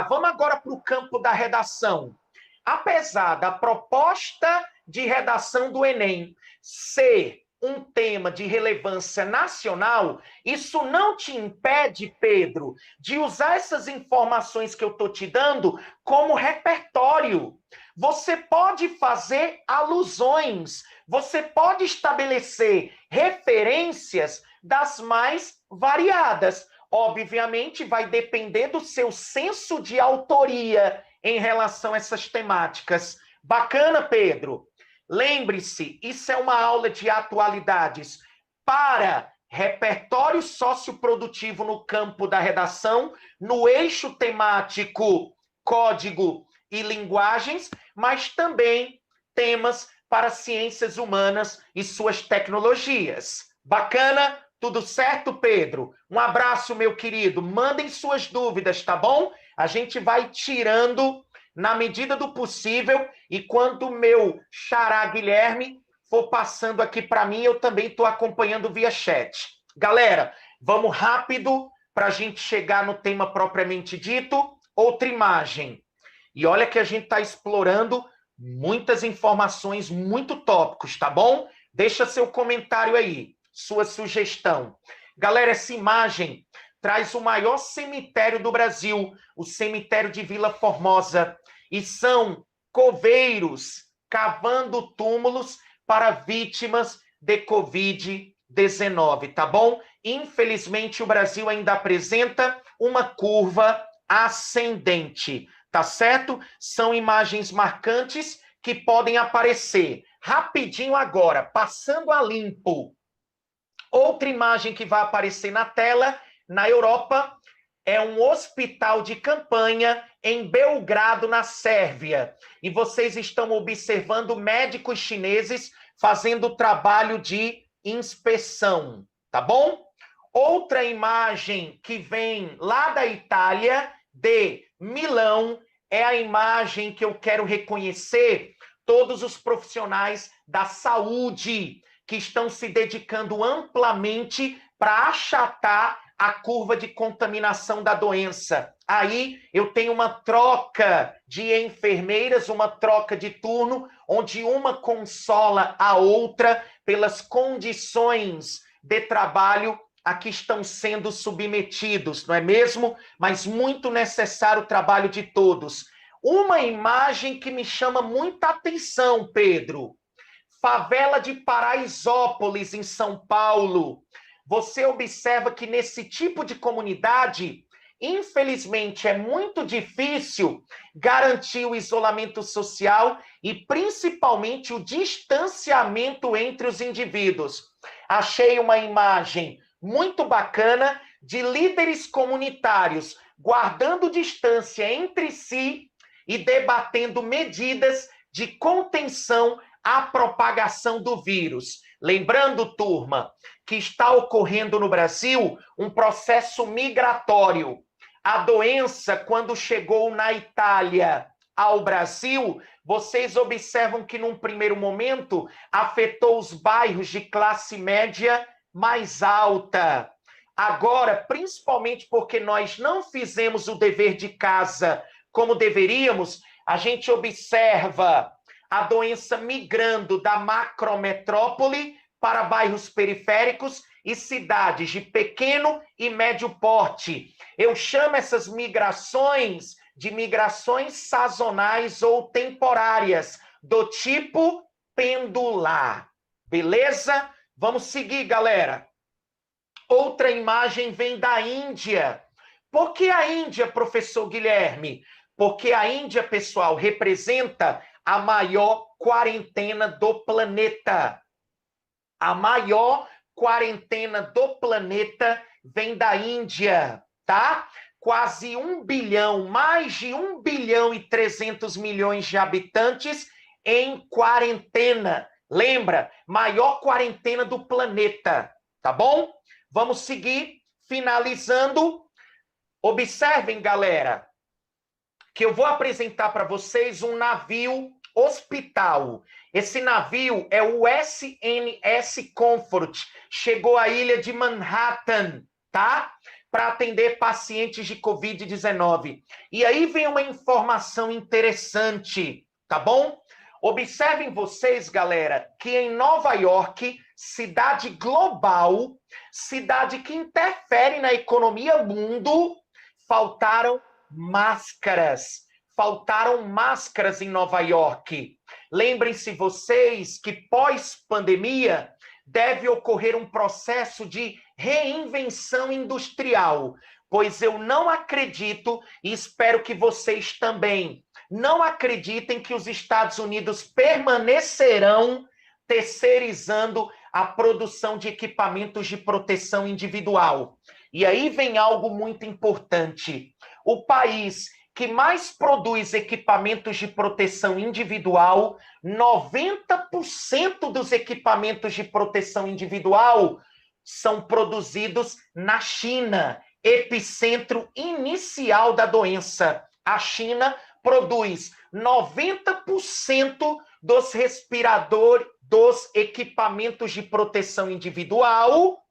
Vamos agora para o campo da redação. Apesar da proposta de redação do Enem ser um tema de relevância nacional, isso não te impede, Pedro, de usar essas informações que eu estou te dando como repertório. Você pode fazer alusões, você pode estabelecer referências das mais variadas. Obviamente, vai depender do seu senso de autoria em relação a essas temáticas. Bacana, Pedro? Lembre-se, isso é uma aula de atualidades para repertório socioprodutivo no campo da redação, no eixo temático Código e linguagens, mas também temas para ciências humanas e suas tecnologias. Bacana? Tudo certo, Pedro? Um abraço, meu querido. Mandem suas dúvidas, tá bom? A gente vai tirando na medida do possível e quando o meu xará Guilherme for passando aqui para mim, eu também estou acompanhando via chat. Galera, vamos rápido para a gente chegar no tema propriamente dito. Outra imagem. E olha que a gente está explorando muitas informações, muito tópicos, tá bom? Deixa seu comentário aí, sua sugestão. Galera, essa imagem traz o maior cemitério do Brasil, o cemitério de Vila Formosa. E são coveiros cavando túmulos para vítimas de Covid-19, tá bom? Infelizmente, o Brasil ainda apresenta uma curva ascendente, tá certo? São imagens marcantes que podem aparecer. Rapidinho agora, passando a limpo. Outra imagem que vai aparecer na tela, na Europa, é um hospital de campanha em Belgrado, na Sérvia. E vocês estão observando médicos chineses fazendo trabalho de inspeção, tá bom? Outra imagem que vem lá da Itália, de Milão, é a imagem que eu quero reconhecer todos os profissionais da saúde que estão se dedicando amplamente para achatar a curva de contaminação da doença. Aí eu tenho uma troca de enfermeiras, uma troca de turno, onde uma consola a outra pelas condições de trabalho a que estão sendo submetidos, não é mesmo? Mas muito necessário o trabalho de todos. Uma imagem que me chama muita atenção, Pedro. Favela de Paraisópolis, em São Paulo. Você observa que nesse tipo de comunidade, infelizmente, é muito difícil garantir o isolamento social e, principalmente, o distanciamento entre os indivíduos. Achei uma imagem muito bacana de líderes comunitários guardando distância entre si e debatendo medidas de contenção à propagação do vírus. Lembrando, turma, que está ocorrendo no Brasil um processo migratório. A doença, quando chegou na Itália ao Brasil, vocês observam que, num primeiro momento, afetou os bairros de classe média mais alta. Agora, principalmente porque nós não fizemos o dever de casa como deveríamos, a gente observa a doença migrando da macrometrópole para bairros periféricos e cidades de pequeno e médio porte. Eu chamo essas migrações de migrações sazonais ou temporárias, do tipo pendular. Beleza? Vamos seguir, galera. Outra imagem vem da Índia. Por que a Índia, professor Guilherme? Porque a Índia, pessoal, representa a maior quarentena do planeta. A maior quarentena do planeta vem da Índia, tá? Quase 1 bilhão, mais de 1 bilhão e 300 milhões de habitantes em quarentena. Lembra? Maior quarentena do planeta, tá bom? Vamos seguir, finalizando. Observem, galera, que eu vou apresentar para vocês um navio hospital. Esse navio é o SNS Comfort. Chegou à ilha de Manhattan, tá? Para atender pacientes de Covid-19. E aí vem uma informação interessante, tá bom? Observem vocês, galera, que em Nova York, cidade global, cidade que interfere na economia mundo, faltaram máscaras. Faltaram máscaras em Nova York. Lembrem-se vocês que pós-pandemia deve ocorrer um processo de reinvenção industrial, pois eu não acredito, e espero que vocês também não acreditem, que os Estados Unidos permanecerão terceirizando a produção de equipamentos de proteção individual. E aí vem algo muito importante. O país que mais produz equipamentos de proteção individual. 90% dos equipamentos de proteção individual são produzidos na China, epicentro inicial da doença. A China produz 90% dos respiradores, dos equipamentos de proteção individual,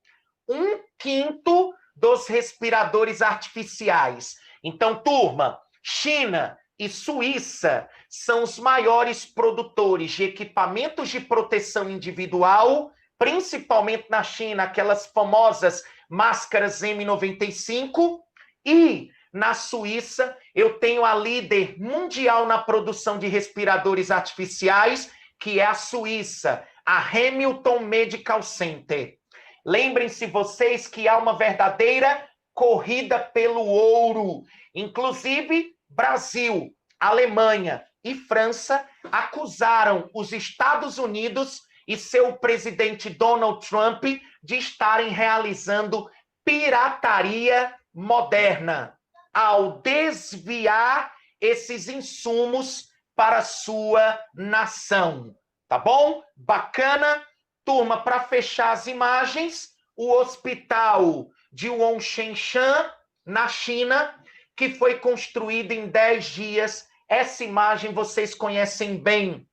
1/5 dos respiradores artificiais. Então, turma, China e Suíça são os maiores produtores de equipamentos de proteção individual, principalmente na China, aquelas famosas máscaras N95, e na Suíça eu tenho a líder mundial na produção de respiradores artificiais, que é a Suíça, a Hamilton Medical Center. Lembrem-se vocês que há uma verdadeira corrida pelo ouro. Inclusive, Brasil, Alemanha e França acusaram os Estados Unidos e seu presidente Donald Trump de estarem realizando pirataria moderna ao desviar esses insumos para sua nação. Tá bom? Bacana? Turma, para fechar as imagens, o hospital de Wongshan, na China, que foi construído em 10 dias. Essa imagem vocês conhecem bem.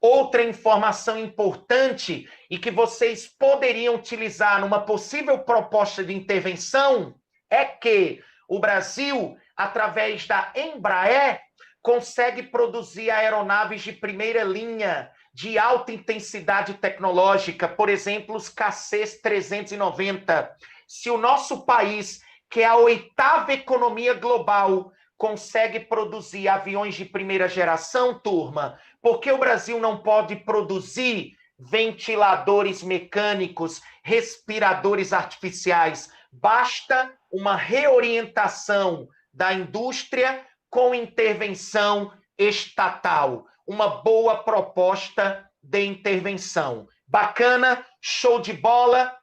Outra informação importante e que vocês poderiam utilizar numa possível proposta de intervenção é que o Brasil, através da Embraer, consegue produzir aeronaves de primeira linha, de alta intensidade tecnológica, por exemplo, os KC-390. Se o nosso país, que é a 8ª economia global, consegue produzir aviões de primeira geração, turma, por que o Brasil não pode produzir ventiladores mecânicos, respiradores artificiais? Basta uma reorientação da indústria com intervenção estatal. Uma boa proposta de intervenção. Bacana, show de bola.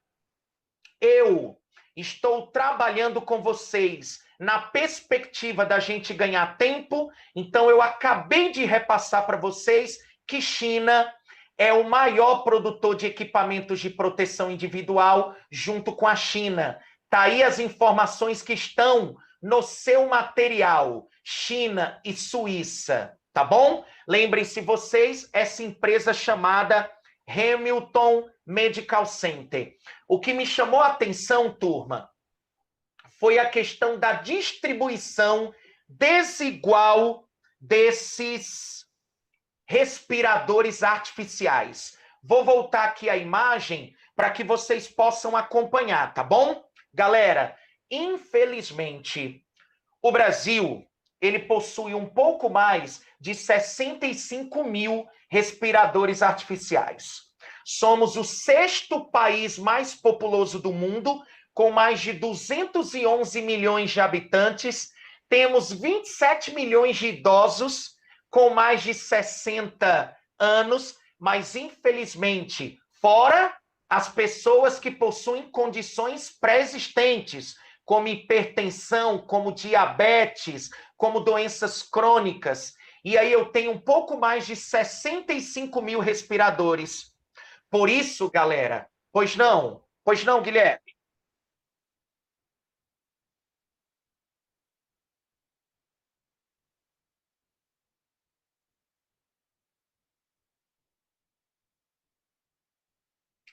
Eu estou trabalhando com vocês na perspectiva da gente ganhar tempo, então eu acabei de repassar para vocês que China é o maior produtor de equipamentos de proteção individual junto com a China. Tá aí as informações que estão no seu material, China e Suíça, tá bom? Lembrem-se vocês, essa empresa chamada Hamilton Medical Center. O que me chamou a atenção, turma, foi a questão da distribuição desigual desses respiradores artificiais. Vou voltar aqui a imagem para que vocês possam acompanhar, tá bom? Galera, infelizmente, o Brasil, ele possui um pouco mais de 65 mil respiradores artificiais. Somos o 6º país mais populoso do mundo, com mais de 211 milhões de habitantes. Temos 27 milhões de idosos com mais de 60 anos, mas, infelizmente, fora as pessoas que possuem condições pré-existentes, como hipertensão, como diabetes, como doenças crônicas. E aí eu tenho um pouco mais de 65 mil respiradores. Por isso, galera, pois não, Guilherme?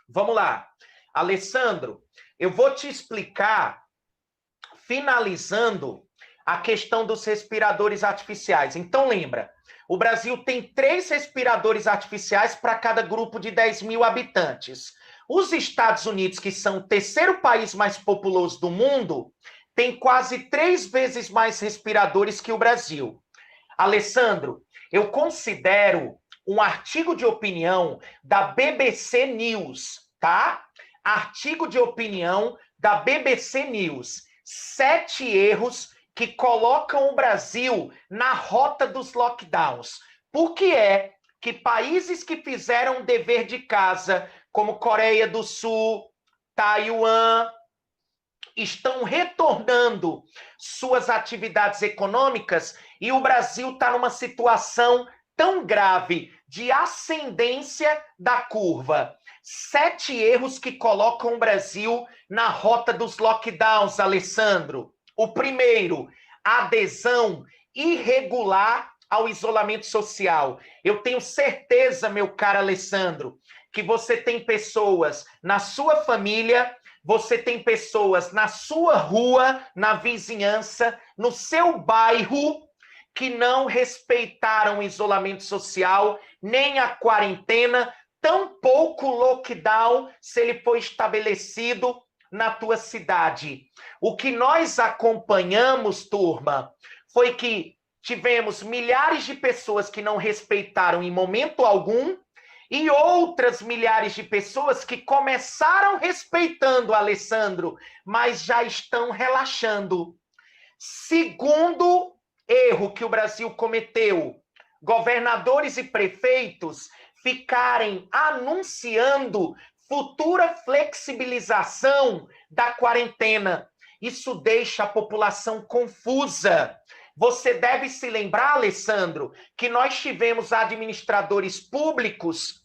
Vamos lá. Alessandro, eu vou te explicar, finalizando a questão dos respiradores artificiais. Então, lembra, o Brasil tem 3 respiradores artificiais para cada grupo de 10 mil habitantes. Os Estados Unidos, que são o 3º país mais populoso do mundo, tem quase 3 vezes mais respiradores que o Brasil. Alessandro, eu considero um artigo de opinião da BBC News, tá? Artigo de opinião da BBC News. 7 erros que colocam o Brasil na rota dos lockdowns. Por que é que países que fizeram o dever de casa, como Coreia do Sul, Taiwan estão retornando suas atividades econômicas e o Brasil está numa situação tão grave de ascendência da curva. 7 erros que colocam o Brasil na rota dos lockdowns, Alessandro. O primeiro, adesão irregular ao isolamento social. Eu tenho certeza, meu caro Alessandro, que você tem pessoas na sua família, você tem pessoas na sua rua, na vizinhança, no seu bairro, que não respeitaram o isolamento social, nem a quarentena, tampouco o lockdown, se ele foi estabelecido na tua cidade. O que nós acompanhamos, turma, foi que tivemos milhares de pessoas que não respeitaram em momento algum e outras milhares de pessoas que começaram respeitando, Alessandro, mas já estão relaxando. Segundo erro que o Brasil cometeu, governadores e prefeitos ficarem anunciando futura flexibilização da quarentena. Isso deixa a população confusa. Você deve se lembrar, Alessandro, que nós tivemos administradores públicos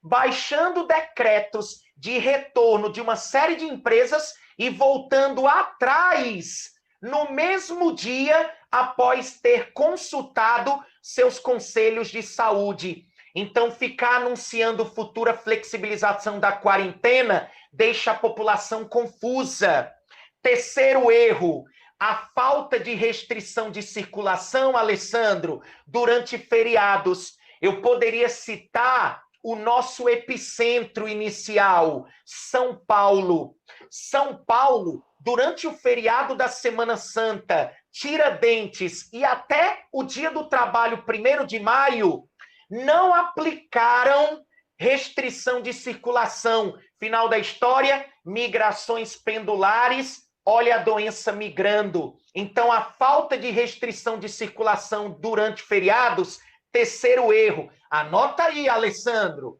baixando decretos de retorno de uma série de empresas e voltando atrás no mesmo dia após ter consultado seus conselhos de saúde. Então, ficar anunciando futura flexibilização da quarentena deixa a população confusa. Terceiro erro, a falta de restrição de circulação, Alessandro, durante feriados. Eu poderia citar o nosso epicentro inicial, São Paulo. São Paulo, durante o feriado da Semana Santa, Tiradentes e até o Dia do Trabalho, 1º de maio, não aplicaram restrição de circulação. Final da história, migrações pendulares, olha a doença migrando. Então, a falta de restrição de circulação durante feriados, terceiro erro. Anota aí, Alessandro.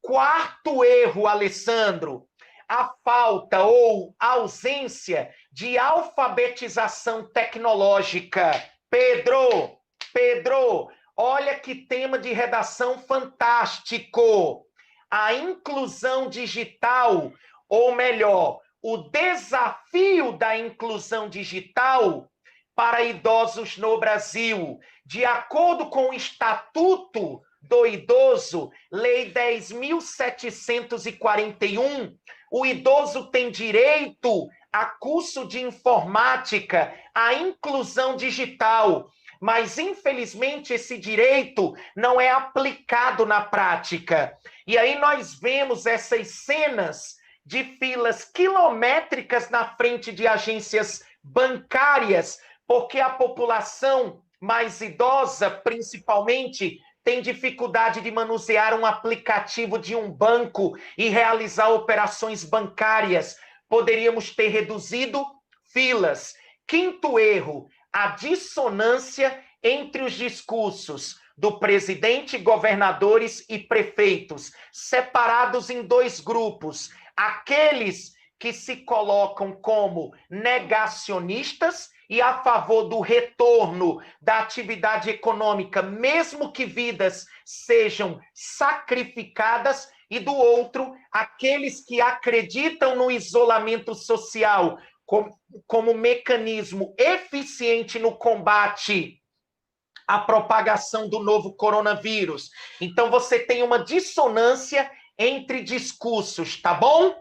Quarto erro, Alessandro, a falta ou ausência de alfabetização tecnológica. Pedro, olha que tema de redação fantástico. A inclusão digital, ou melhor, o desafio da inclusão digital para idosos no Brasil. De acordo com o Estatuto do Idoso, Lei 10.741, o idoso tem direito a curso de informática, a inclusão digital. Mas, infelizmente, esse direito não é aplicado na prática. E aí nós vemos essas cenas de filas quilométricas na frente de agências bancárias, porque a população mais idosa, principalmente, tem dificuldade de manusear um aplicativo de um banco e realizar operações bancárias. Poderíamos ter reduzido filas. Quinto erro, a dissonância entre os discursos do presidente, governadores e prefeitos, separados em 2 grupos. Aqueles que se colocam como negacionistas e a favor do retorno da atividade econômica, mesmo que vidas sejam sacrificadas, e do outro, aqueles que acreditam no isolamento social como mecanismo eficiente no combate à propagação do novo coronavírus. Então, você tem uma dissonância entre discursos, tá bom?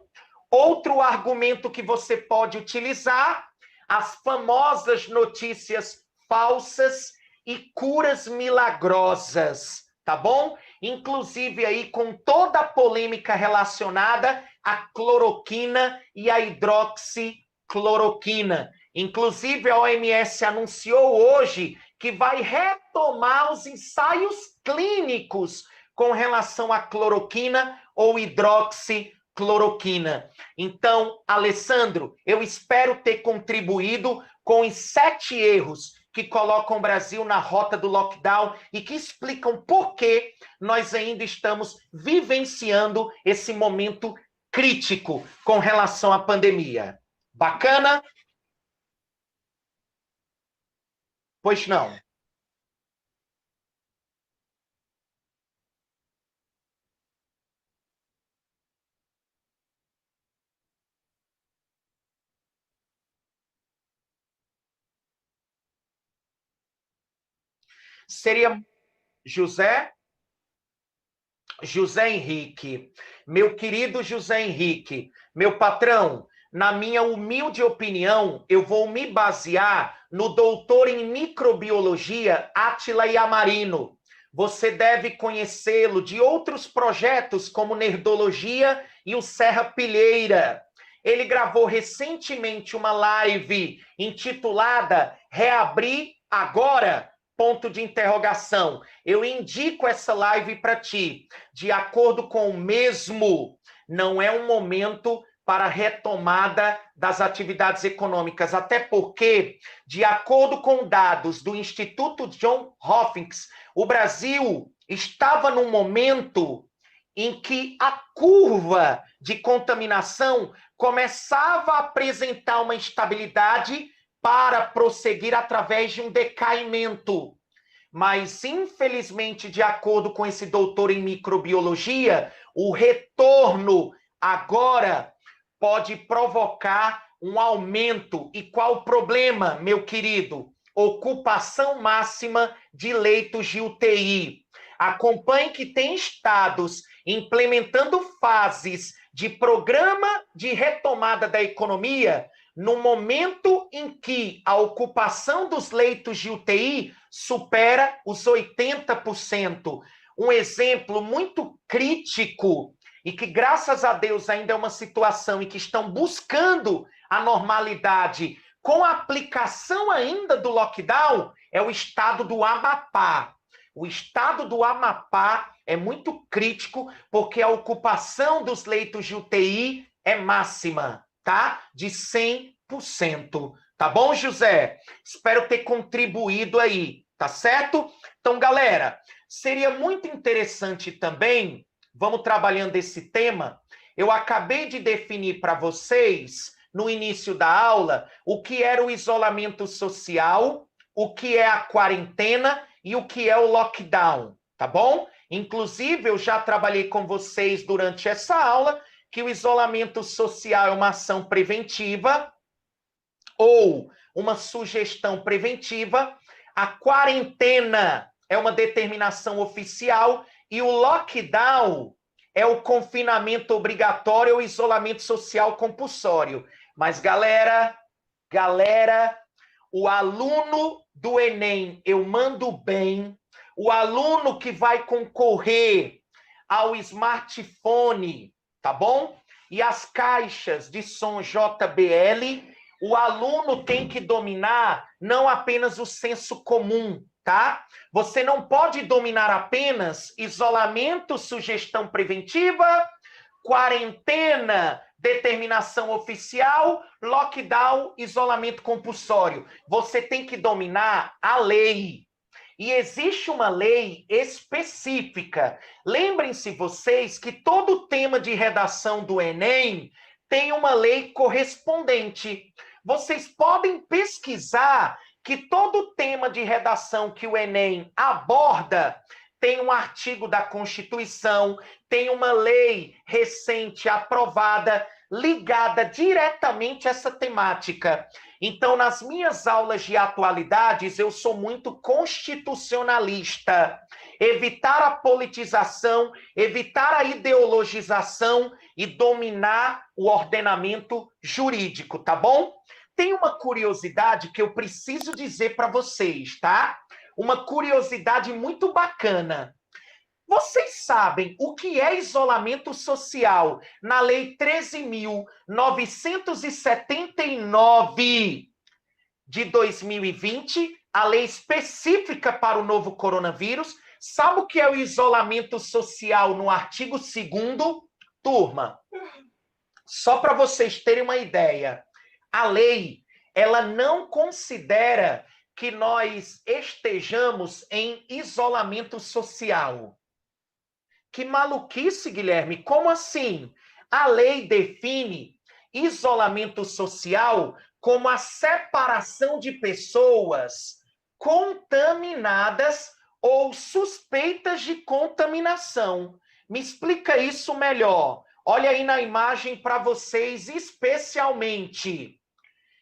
Outro argumento que você pode utilizar, as famosas notícias falsas e curas milagrosas, tá bom? Inclusive aí com toda a polêmica relacionada à cloroquina e à hidroxicloroquina. Inclusive a OMS anunciou hoje que vai retomar os ensaios clínicos com relação à cloroquina ou hidroxicloroquina. Então, Alessandro, eu espero ter contribuído com os 7 erros que colocam o Brasil na rota do lockdown e que explicam por que nós ainda estamos vivenciando esse momento crítico com relação à pandemia. Bacana? Pois não. Seria José Henrique. Meu querido José Henrique, meu patrão, na minha humilde opinião, eu vou me basear no doutor em microbiologia Átila Yamarino. Você deve conhecê-lo de outros projetos como Nerdologia e o Serra Pilheira. Ele gravou recentemente uma live intitulada Reabrir Agora? Ponto de interrogação. Eu indico essa live para ti. De acordo com o mesmo, não é um momento para retomada das atividades econômicas, até porque, de acordo com dados do Instituto Johns Hopkins, o Brasil estava num momento em que a curva de contaminação começava a apresentar uma estabilidade para prosseguir através de um decaimento. Mas, infelizmente, de acordo com esse doutor em microbiologia, o retorno agora pode provocar um aumento. E qual o problema, meu querido? Ocupação máxima de leitos de UTI. Acompanhe que tem estados implementando fases de programa de retomada da economia no momento em que a ocupação dos leitos de UTI supera os 80%. Um exemplo muito crítico e que, graças a Deus, ainda é uma situação em que estão buscando a normalidade com a aplicação ainda do lockdown, é o estado do Amapá. O estado do Amapá é muito crítico porque a ocupação dos leitos de UTI é máxima, tá? De 100%. Tá bom, José? Espero ter contribuído aí, tá certo? Então, galera, seria muito interessante também, vamos trabalhando esse tema, eu acabei de definir para vocês, no início da aula, o que era o isolamento social, o que é a quarentena e o que é o lockdown, tá bom? Inclusive, eu já trabalhei com vocês durante essa aula que o isolamento social é uma ação preventiva ou uma sugestão preventiva, a quarentena é uma determinação oficial e o lockdown é o confinamento obrigatório ou isolamento social compulsório. Mas, galera, o aluno do Enem, eu mando bem, o aluno que vai concorrer ao smartphone, tá bom? E as caixas de som JBL, o aluno tem que dominar não apenas o senso comum, tá? Você não pode dominar apenas isolamento, sugestão preventiva, quarentena, determinação oficial, lockdown, isolamento compulsório. Você tem que dominar a lei. E existe uma lei específica. Lembrem-se vocês que todo tema de redação do Enem tem uma lei correspondente. Vocês podem pesquisar que todo tema de redação que o Enem aborda tem um artigo da Constituição, tem uma lei recente aprovada ligada diretamente a essa temática. Então, nas minhas aulas de atualidades, eu sou muito constitucionalista. Evitar a politização, evitar a ideologização e dominar o ordenamento jurídico, tá bom? Tem uma curiosidade que eu preciso dizer para vocês, tá? Uma curiosidade muito bacana. Vocês sabem o que é isolamento social na Lei 13.979 de 2020, a lei específica para o novo coronavírus? Sabe o que é o isolamento social no artigo 2º? Turma, só para vocês terem uma ideia, a lei, ela não considera que nós estejamos em isolamento social. Que maluquice, Guilherme, como assim? A lei define isolamento social como a separação de pessoas contaminadas ou suspeitas de contaminação. Me explica isso melhor. Olha aí na imagem para vocês, especialmente.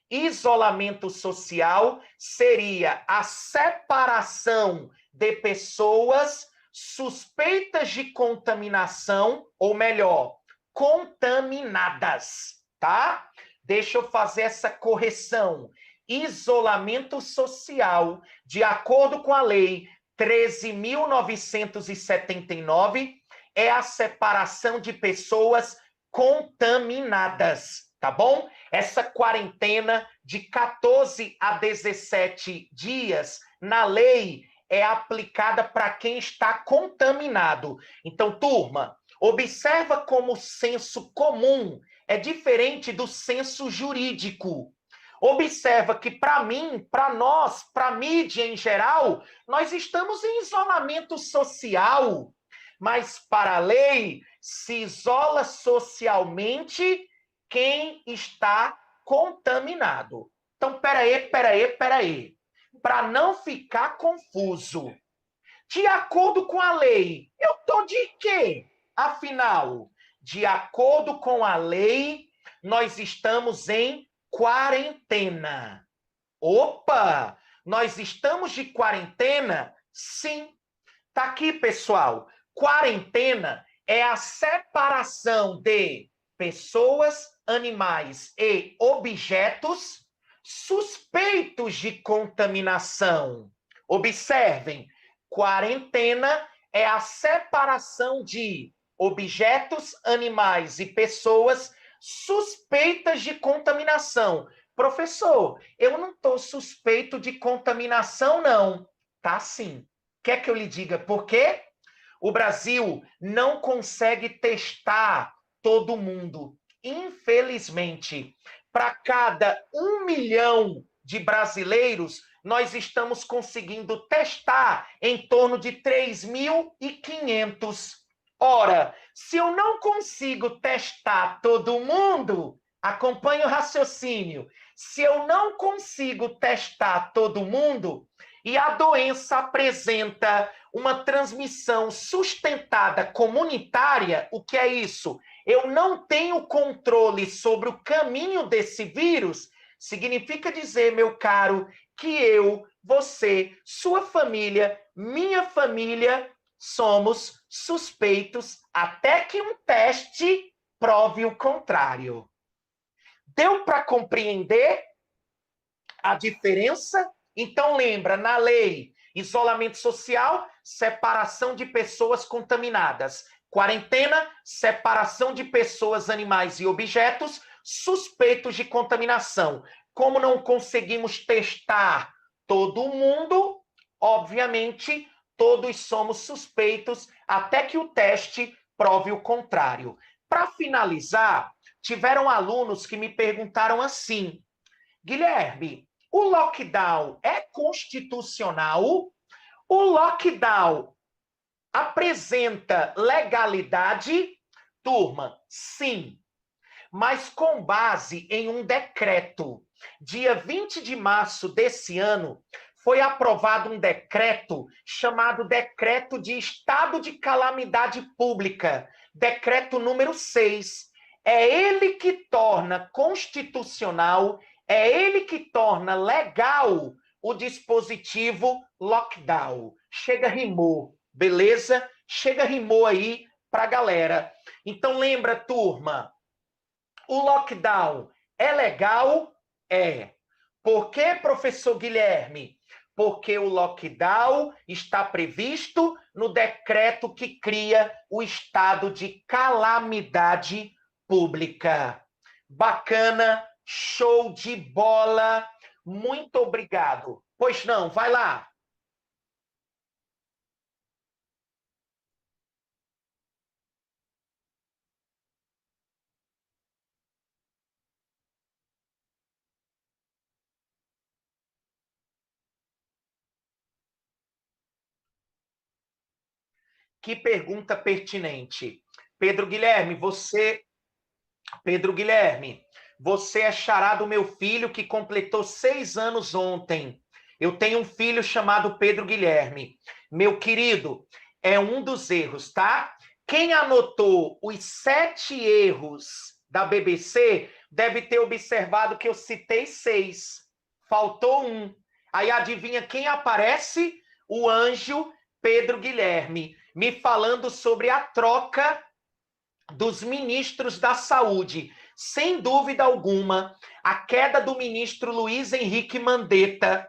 Isolamento social seria a separação de pessoas suspeitas de contaminação, ou melhor, contaminadas, tá? Deixa eu fazer essa correção. Isolamento social, de acordo com a lei 13.979, é a separação de pessoas contaminadas, tá bom? Essa quarentena de 14 a 17 dias na lei é aplicada para quem está contaminado. Então, turma, observa como o senso comum é diferente do senso jurídico. Observa que para mim, para nós, para a mídia em geral, nós estamos em isolamento social, mas para a lei se isola socialmente quem está contaminado. Então, peraí. Para não ficar confuso. De acordo com a lei, eu tô de quê? Afinal, de acordo com a lei, nós estamos em quarentena. Opa! Nós estamos de quarentena? Sim. Tá aqui, pessoal. Quarentena é a separação de pessoas, animais e objetos suspeitos de contaminação. Observem, quarentena é a separação de objetos, animais e pessoas suspeitas de contaminação. Professor, eu não estou suspeito de contaminação, não. Tá sim. Quer que eu lhe diga por quê? O Brasil não consegue testar todo mundo. Infelizmente, para cada 1 milhão de brasileiros, nós estamos conseguindo testar em torno de 3.500. Ora, se eu não consigo testar todo mundo, acompanhe o raciocínio. Se eu não consigo testar todo mundo e a doença apresenta uma transmissão sustentada comunitária, o que é isso? Eu não tenho controle sobre o caminho desse vírus, significa dizer, meu caro, que eu, você, sua família, minha família, somos suspeitos até que um teste prove o contrário. Deu para compreender a diferença? Então lembra, na lei, isolamento social, separação de pessoas contaminadas. Quarentena, separação de pessoas, animais e objetos suspeitos de contaminação. Como não conseguimos testar todo mundo, obviamente, todos somos suspeitos até que o teste prove o contrário. Para finalizar, tiveram alunos que me perguntaram assim: Guilherme, o lockdown é constitucional? O lockdown apresenta legalidade? Turma, sim, mas com base em um decreto. Dia 20 de março desse ano, foi aprovado um decreto chamado Decreto de Estado de Calamidade Pública, decreto número 6. É ele que torna constitucional, é ele que torna legal o dispositivo lockdown. Chega, rimou, beleza? Chega, rimou aí para a galera. Então lembra, turma, o lockdown é legal? É. Por que, professor Guilherme? Porque o lockdown está previsto no decreto que cria o estado de calamidade pública. Bacana, show de bola, muito obrigado. Pois não, vai lá. Que pergunta pertinente. Pedro Guilherme, você é xará do meu filho que completou 6 anos ontem. Eu tenho um filho chamado Pedro Guilherme. Meu querido, é um dos erros, tá? Quem anotou os 7 erros da BBC deve ter observado que eu citei 6. Faltou um. Aí adivinha quem aparece? O anjo Pedro Guilherme, me falando sobre a troca dos ministros da saúde. Sem dúvida alguma, a queda do ministro Luiz Henrique Mandetta,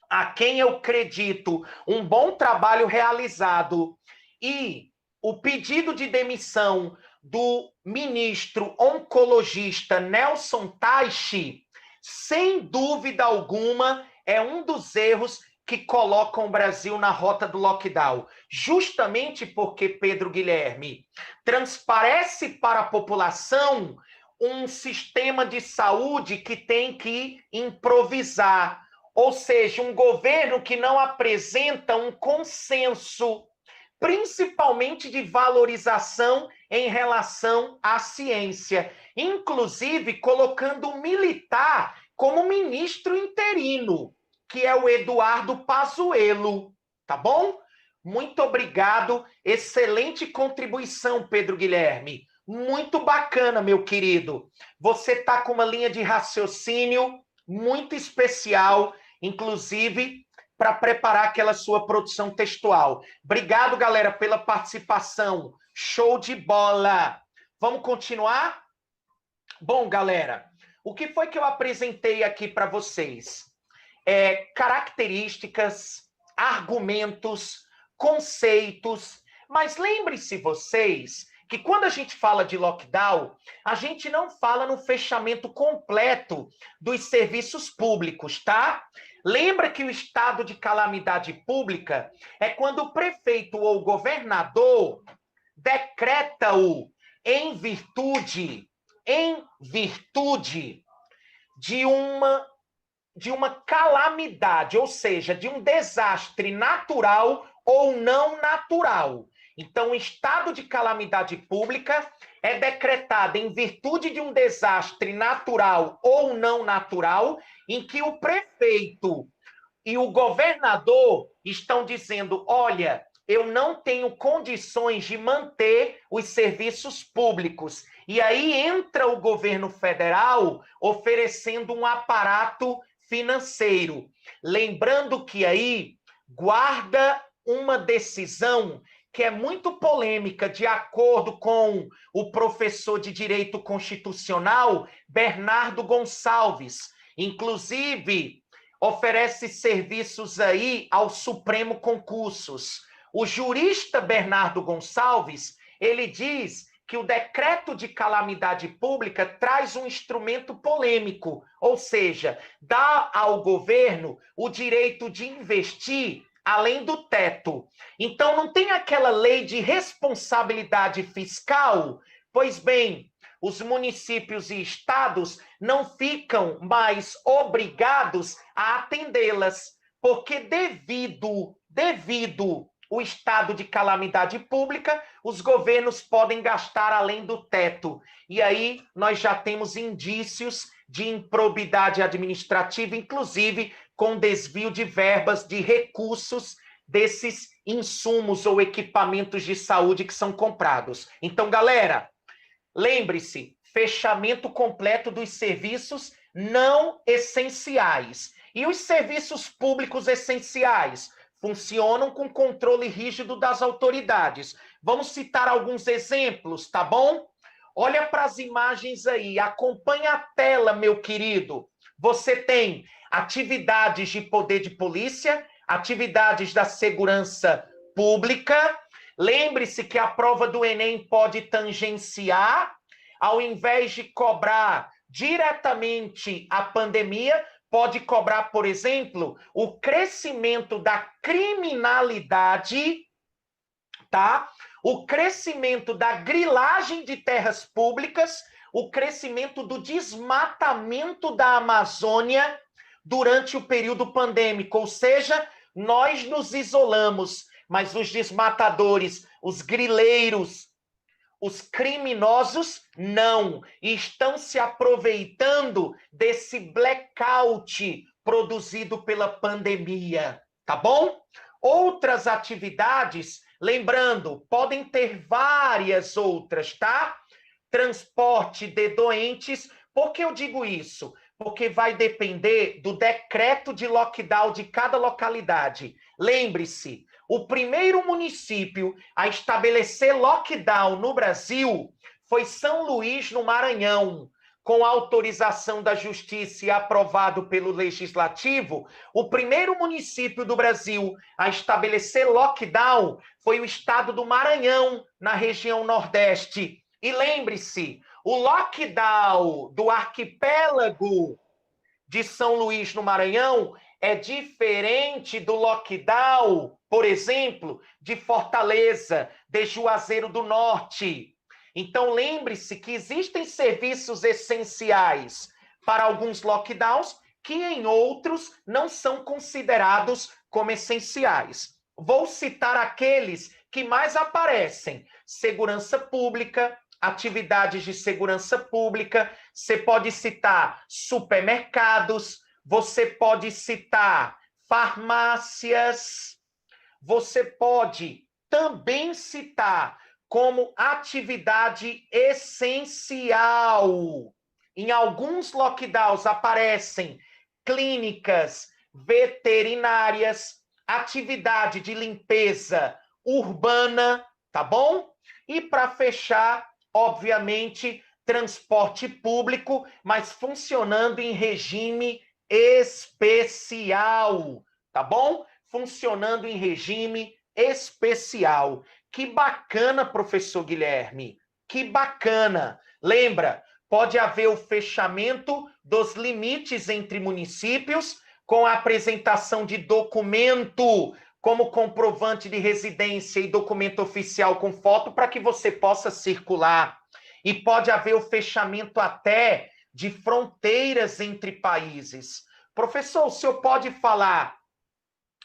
a quem eu acredito um bom trabalho realizado, e o pedido de demissão do ministro oncologista Nelson Taixe, sem dúvida alguma, é um dos erros que colocam o Brasil na rota do lockdown. Justamente porque, Pedro Guilherme, transparece para a população um sistema de saúde que tem que improvisar. Ou seja, um governo que não apresenta um consenso, principalmente de valorização em relação à ciência. Inclusive, colocando um militar como ministro interino, que é o Eduardo Pazuello, tá bom? Muito obrigado, excelente contribuição, Pedro Guilherme. Muito bacana, meu querido. Você tá com uma linha de raciocínio muito especial, inclusive para preparar aquela sua produção textual. Obrigado, galera, pela participação. Show de bola! Vamos continuar? Bom, galera, o que foi que eu apresentei aqui para vocês? Características, argumentos, conceitos, mas lembre-se vocês que quando a gente fala de lockdown, a gente não fala no fechamento completo dos serviços públicos, tá? Lembra que o estado de calamidade pública é quando o prefeito ou o governador decreta-o em virtude de uma calamidade, ou seja, de um desastre natural ou não natural. Então, o estado de calamidade pública é decretado em virtude de um desastre natural ou não natural, em que o prefeito e o governador estão dizendo, olha, eu não tenho condições de manter os serviços públicos. E aí entra o governo federal oferecendo um aparato financeiro. Lembrando que aí guarda uma decisão que é muito polêmica, de acordo com o professor de Direito Constitucional, Bernardo Gonçalves. Inclusive, oferece serviços aí ao Supremo Concursos. O jurista Bernardo Gonçalves, ele diz que o decreto de calamidade pública traz um instrumento polêmico, ou seja, dá ao governo o direito de investir além do teto. Então, não tem aquela lei de responsabilidade fiscal? Pois bem, os municípios e estados não ficam mais obrigados a atendê-las, porque devido o estado de calamidade pública, os governos podem gastar além do teto. E aí nós já temos indícios de improbidade administrativa, inclusive com desvio de verbas, de recursos desses insumos ou equipamentos de saúde que são comprados. Então, galera, lembre-se, fechamento completo dos serviços não essenciais. E os serviços públicos essenciais funcionam com controle rígido das autoridades. Vamos citar alguns exemplos, tá bom? Olha para as imagens aí, acompanha a tela, meu querido. Você tem atividades de poder de polícia, atividades da segurança pública. Lembre-se que a prova do Enem pode tangenciar, ao invés de cobrar diretamente a pandemia, pode cobrar, por exemplo, o crescimento da criminalidade, tá? O crescimento da grilagem de terras públicas, o crescimento do desmatamento da Amazônia durante o período pandêmico. Ou seja, nós nos isolamos, mas os desmatadores, os grileiros, Os criminosos não. Estão se aproveitando desse blackout produzido pela pandemia, tá bom? Outras atividades, lembrando, podem ter várias outras, tá? Transporte de doentes. Por que eu digo isso? Porque vai depender do decreto de lockdown de cada localidade. Lembre-se, o primeiro município a estabelecer lockdown no Brasil foi São Luís, no Maranhão. Com autorização da Justiça e aprovado pelo Legislativo, o primeiro município do Brasil a estabelecer lockdown foi o estado do Maranhão, na região Nordeste. E lembre-se, o lockdown do arquipélago de São Luís, no Maranhão, é diferente do lockdown, por exemplo, de Fortaleza, de Juazeiro do Norte. Então, lembre-se que existem serviços essenciais para alguns lockdowns que em outros não são considerados como essenciais. Vou citar aqueles que mais aparecem: segurança pública, atividades de segurança pública, você pode citar supermercados, você pode citar farmácias, você pode também citar como atividade essencial. Em alguns lockdowns aparecem clínicas veterinárias, atividade de limpeza urbana, tá bom? E para fechar, obviamente, transporte público, mas funcionando em regime especial, tá bom? Funcionando em regime especial. Que bacana, professor Guilherme, que bacana. Lembra, pode haver o fechamento dos limites entre municípios com a apresentação de documento como comprovante de residência e documento oficial com foto para que você possa circular. E pode haver o fechamento até de fronteiras entre países. Professor, o senhor pode falar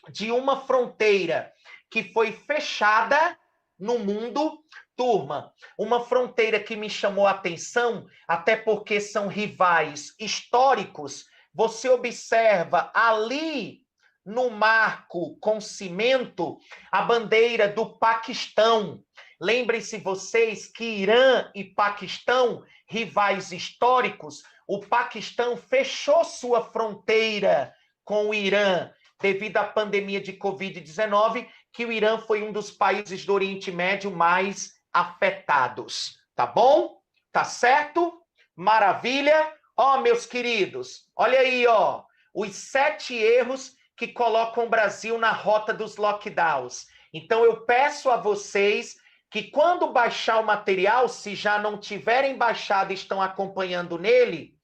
de uma fronteira que foi fechada no mundo? Turma, uma fronteira que me chamou a atenção, até porque são rivais históricos. Você observa ali no marco com cimento a bandeira do Paquistão. Lembrem-se vocês que Irã e Paquistão, rivais históricos, o Paquistão fechou sua fronteira com o Irã devido à pandemia de Covid-19, que o Irã foi um dos países do Oriente Médio mais afetados. Tá bom? Tá certo? Maravilha. Ó, meus queridos, olha aí, ó, os 7 erros que colocam o Brasil na rota dos lockdowns. Então, eu peço a vocês que quando baixar o material, se já não tiverem baixado e estão acompanhando nele,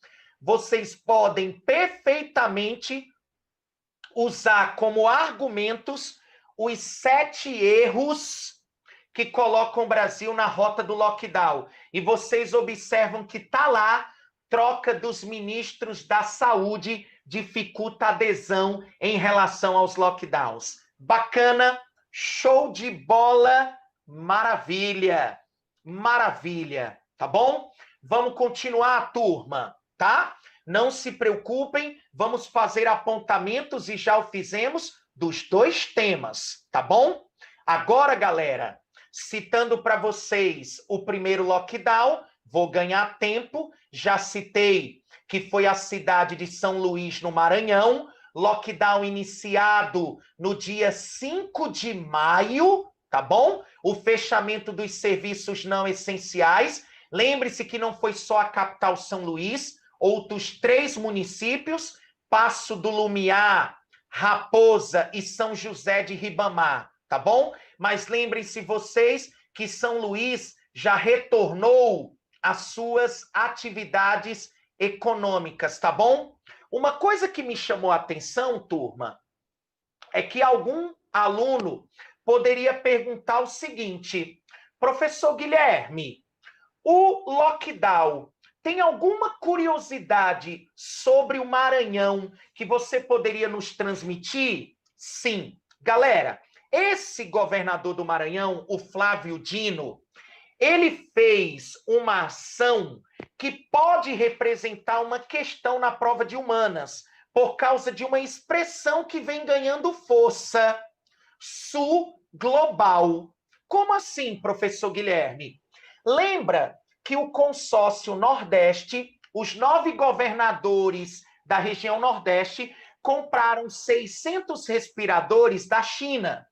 vocês podem perfeitamente usar como argumentos os 7 erros que colocam o Brasil na rota do lockdown. E vocês observam que está lá, troca dos ministros da saúde dificulta a adesão em relação aos lockdowns. Bacana, show de bola, maravilha, maravilha, tá bom? Vamos continuar, turma, tá? Não se preocupem, vamos fazer apontamentos, e já o fizemos, dos 2 temas, tá bom? Agora, galera, citando para vocês o primeiro lockdown, vou ganhar tempo, já citei que foi a cidade de São Luís, no Maranhão, lockdown iniciado no dia 5 de maio, tá bom? O fechamento dos serviços não essenciais. Lembre-se que não foi só a capital São Luís, outros 3 municípios, Passo do Lumiar, Raposa e São José de Ribamar, tá bom? Mas lembrem-se vocês que São Luís já retornou às suas atividades econômicas, tá bom? Uma coisa que me chamou a atenção, turma, é que algum aluno poderia perguntar o seguinte: professor Guilherme, o lockdown tem alguma curiosidade sobre o Maranhão que você poderia nos transmitir? Sim. Galera, esse governador do Maranhão, o Flávio Dino, ele fez uma ação que pode representar uma questão na prova de humanas, por causa de uma expressão que vem ganhando força: Sul global. Como assim, professor Guilherme? Lembra que o consórcio Nordeste, os 9 governadores da região Nordeste, compraram 600 respiradores da China.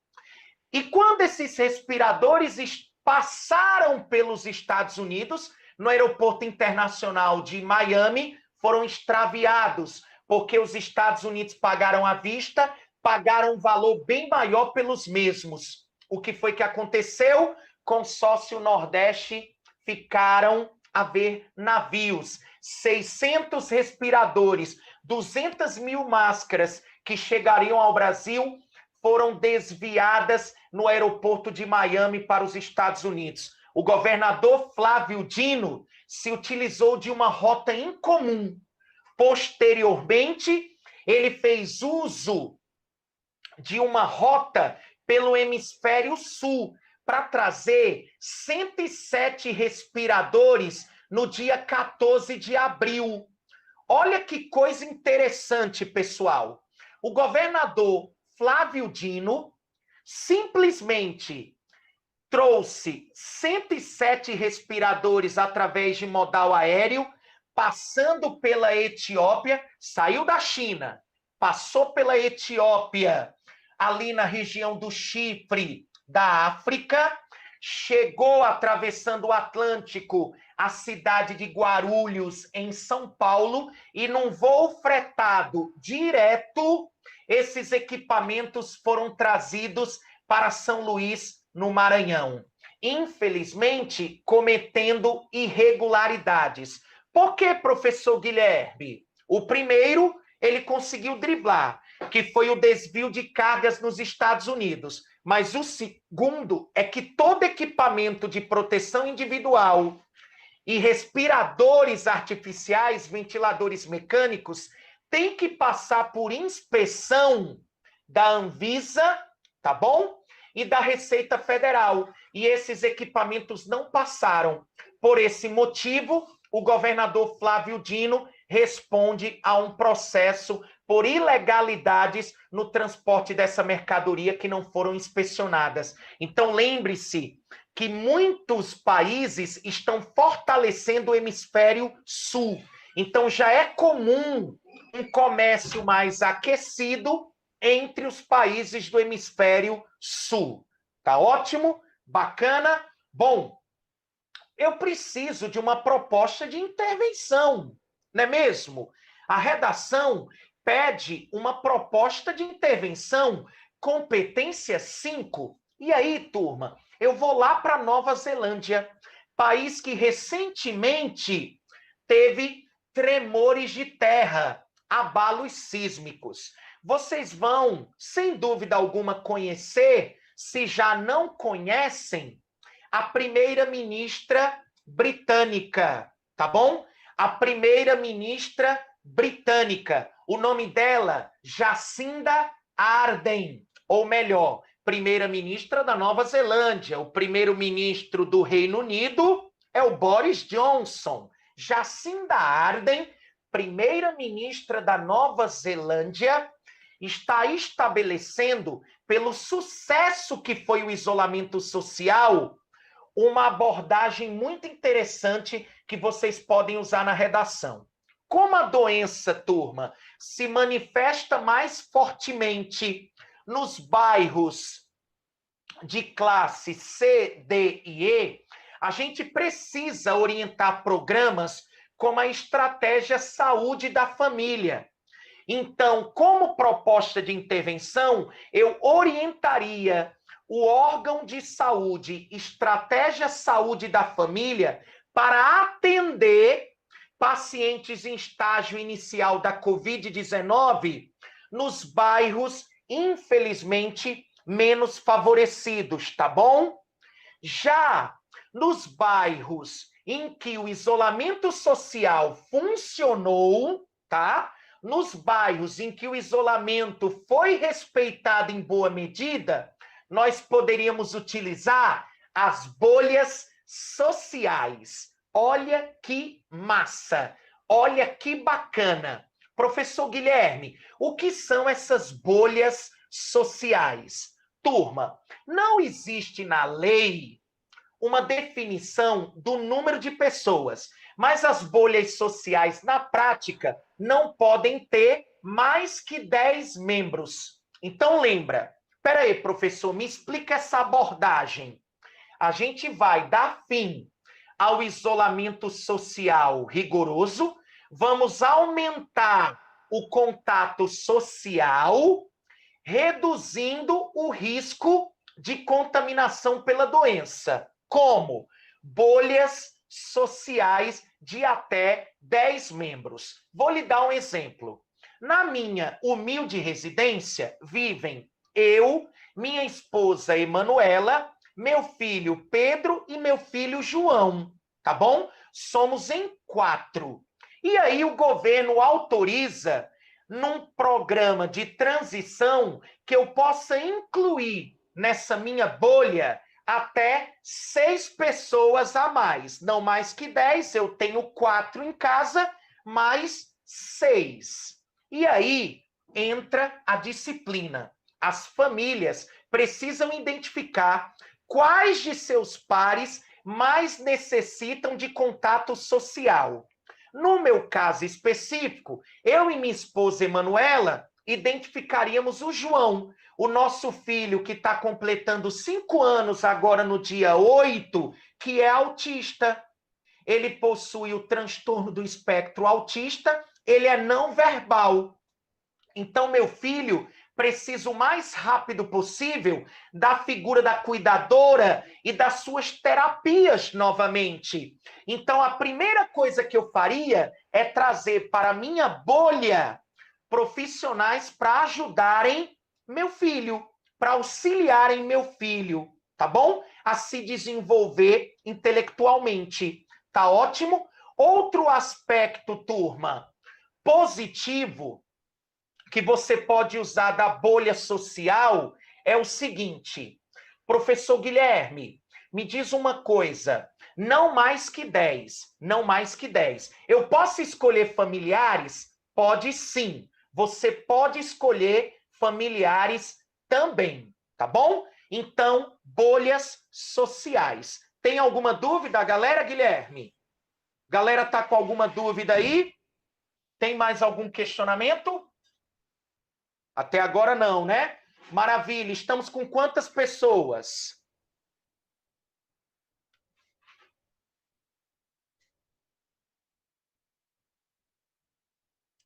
E quando esses respiradores passaram pelos Estados Unidos, no aeroporto internacional de Miami, foram extraviados, porque os Estados Unidos pagaram à vista, pagaram um valor bem maior pelos mesmos. O que foi que aconteceu? Consórcio Nordeste ficaram a ver navios, 600 respiradores, 200 mil máscaras que chegariam ao Brasil foram desviadas no aeroporto de Miami para os Estados Unidos. O governador Flávio Dino se utilizou de uma rota incomum. Posteriormente, ele fez uso de uma rota pelo hemisfério sul para trazer 107 respiradores no dia 14 de abril. Olha que coisa interessante, pessoal. O governador Flávio Dino simplesmente trouxe 107 respiradores através de modal aéreo, passando pela Etiópia, saiu da China, passou pela Etiópia, ali na região do Chipre, da África, chegou atravessando o Atlântico, a cidade de Guarulhos, em São Paulo, e num voo fretado direto, esses equipamentos foram trazidos para São Luís, no Maranhão. Infelizmente, cometendo irregularidades. Por que, professor Guilherme? O primeiro, ele conseguiu driblar, que foi o desvio de cargas nos Estados Unidos. Mas o segundo é que todo equipamento de proteção individual e respiradores artificiais, ventiladores mecânicos, tem que passar por inspeção da Anvisa, tá bom? E da Receita Federal. E esses equipamentos não passaram. Por esse motivo, o governador Flávio Dino responde a um processo por ilegalidades no transporte dessa mercadoria que não foram inspecionadas. Então, lembre-se que muitos países estão fortalecendo o hemisfério sul. Então, já é comum um comércio mais aquecido entre os países do hemisfério sul. Tá ótimo? Bacana? Bom, eu preciso de uma proposta de intervenção, não é mesmo? A redação pede uma proposta de intervenção, competência 5. E aí, turma, eu vou lá para Nova Zelândia, país que recentemente teve tremores de terra, abalos sísmicos. Vocês vão, sem dúvida alguma, conhecer, se já não conhecem, a primeira-ministra britânica, tá bom? A primeira-ministra britânica. O nome dela, Jacinda Ardern, ou melhor, primeira-ministra da Nova Zelândia. O primeiro-ministro do Reino Unido é o Boris Johnson. Jacinda Ardern, primeira-ministra da Nova Zelândia, está estabelecendo, pelo sucesso que foi o isolamento social, uma abordagem muito interessante que vocês podem usar na redação. Como a doença, turma, se manifesta mais fortemente nos bairros de classe C, D e E, a gente precisa orientar programas como a estratégia saúde da família. Então, como proposta de intervenção, eu orientaria o órgão de saúde, estratégia saúde da família, para atender pacientes em estágio inicial da Covid-19 nos bairros, infelizmente, menos favorecidos, tá bom? Já nos bairros em que o isolamento social funcionou, tá? Nos bairros em que o isolamento foi respeitado em boa medida, nós poderíamos utilizar as bolhas sociais. Olha que massa, olha que bacana. Professor Guilherme, o que são essas bolhas sociais? Turma, não existe na lei uma definição do número de pessoas, mas as bolhas sociais, na prática, não podem ter mais que 10 membros. Então, lembra, peraí, professor, me explica essa abordagem. A gente vai dar fim ao isolamento social rigoroso, vamos aumentar o contato social, reduzindo o risco de contaminação pela doença. Como? Bolhas sociais de até 10 membros. Vou lhe dar um exemplo. Na minha humilde residência, vivem eu, minha esposa Emanuela, meu filho Pedro e meu filho João, tá bom? Somos em 4. E aí o governo autoriza, num programa de transição, que eu possa incluir nessa minha bolha até 6 pessoas a mais. Não mais que 10, eu tenho 4 em casa, mais 6. E aí entra a disciplina. As famílias precisam identificar quais de seus pares mais necessitam de contato social. No meu caso específico, eu e minha esposa Emanuela identificaríamos o João, o nosso filho que está completando 5 anos agora no dia 8, que é autista. Ele possui o transtorno do espectro autista, ele é não verbal. Então, meu filho precisa o mais rápido possível da figura da cuidadora e das suas terapias novamente. Então, a primeira coisa que eu faria é trazer para a minha bolha profissionais para ajudarem meu filho, para auxiliarem meu filho, tá bom? A se desenvolver intelectualmente. Tá ótimo? Outro aspecto, turma, positivo, que você pode usar da bolha social é o seguinte. Professor Guilherme, me diz uma coisa. Não mais que 10. Não mais que 10. Eu posso escolher familiares? Pode sim. Você pode escolher familiares também, tá bom? Então, bolhas sociais. Tem alguma dúvida, galera, Guilherme? Galera, tá com alguma dúvida aí? Tem mais algum questionamento? Até agora não, né? Maravilha. Estamos com quantas pessoas?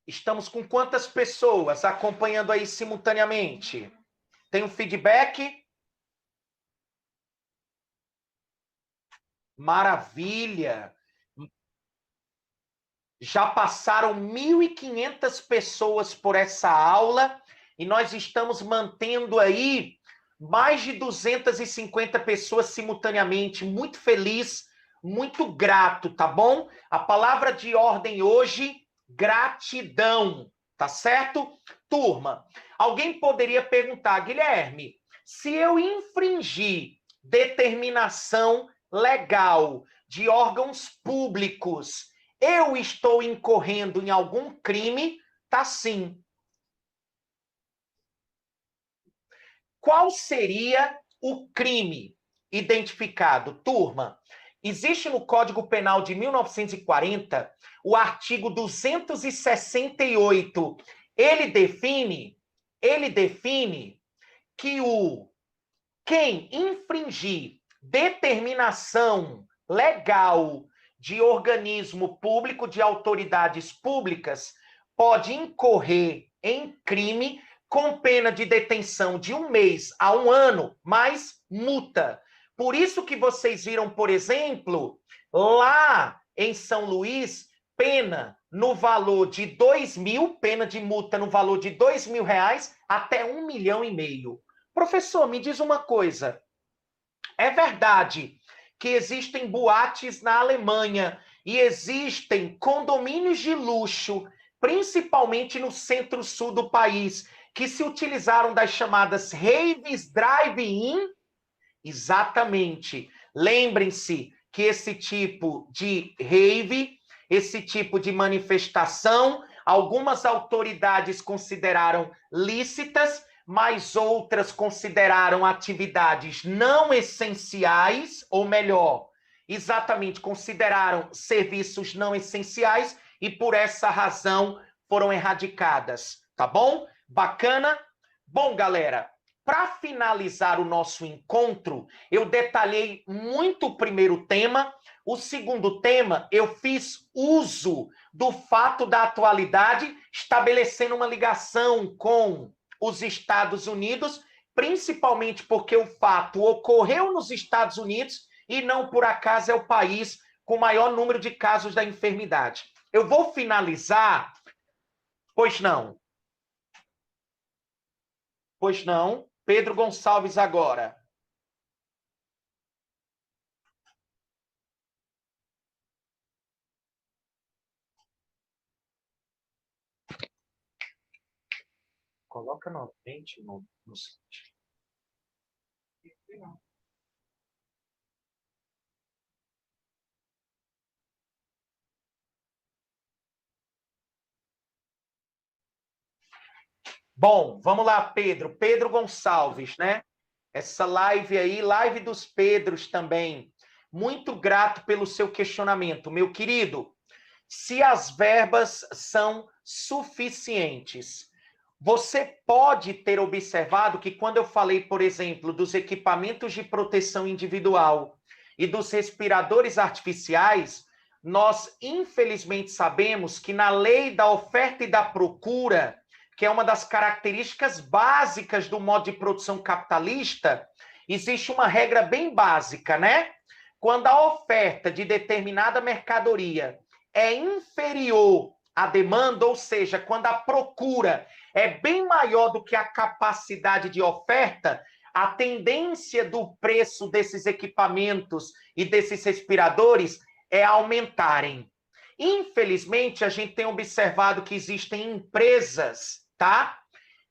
Estamos com quantas pessoas acompanhando aí simultaneamente? Tem um feedback? Maravilha. Já passaram 1.500 pessoas por essa aula e nós estamos mantendo aí mais de 250 pessoas simultaneamente. Muito feliz, muito grato, tá bom? A palavra de ordem hoje, gratidão, tá certo? Turma, alguém poderia perguntar, Guilherme, se eu infringir determinação legal de órgãos públicos, eu estou incorrendo em algum crime? Tá sim. Qual seria o crime identificado? Turma, existe no Código Penal de 1940 o artigo 268. Ele define que quem infringir determinação legal de organismo público, de autoridades públicas, pode incorrer em crime com pena de detenção de 1 mês a 1 ano, mais multa. Por isso que vocês viram, por exemplo, lá em São Luís, pena no valor de 2.000, pena de multa no valor de R$2.000 até 1,5 milhão. Professor, me diz uma coisa. É verdade que existem boates na Alemanha e existem condomínios de luxo, principalmente no centro-sul do país, que se utilizaram das chamadas raves drive-in? Exatamente. Lembrem-se que esse tipo de rave, esse tipo de manifestação, algumas autoridades consideraram lícitas, mas outras consideraram atividades não essenciais, ou melhor, exatamente, consideraram serviços não essenciais e por essa razão foram erradicadas, tá bom? Bacana? Bom, galera, para finalizar o nosso encontro, eu detalhei muito o primeiro tema. O segundo tema, eu fiz uso do fato da atualidade, estabelecendo uma ligação com os Estados Unidos, principalmente porque o fato ocorreu nos Estados Unidos e não por acaso é o país com o maior número de casos da enfermidade. Eu vou finalizar... Pois não. Pois não. Pedro Gonçalves agora. Coloca novamente no site. Bom, vamos lá, Pedro. Pedro Gonçalves, né? Essa live aí, live dos Pedros também. Muito grato pelo seu questionamento. Meu querido, se as verbas são suficientes, você pode ter observado que quando eu falei, por exemplo, dos equipamentos de proteção individual e dos respiradores artificiais, nós infelizmente sabemos que na lei da oferta e da procura, que é uma das características básicas do modo de produção capitalista, existe uma regra bem básica, né? Quando a oferta de determinada mercadoria é inferior à demanda, ou seja, quando a procura é bem maior do que a capacidade de oferta, a tendência do preço desses equipamentos e desses respiradores é aumentarem. Infelizmente, a gente tem observado que existem empresas, tá?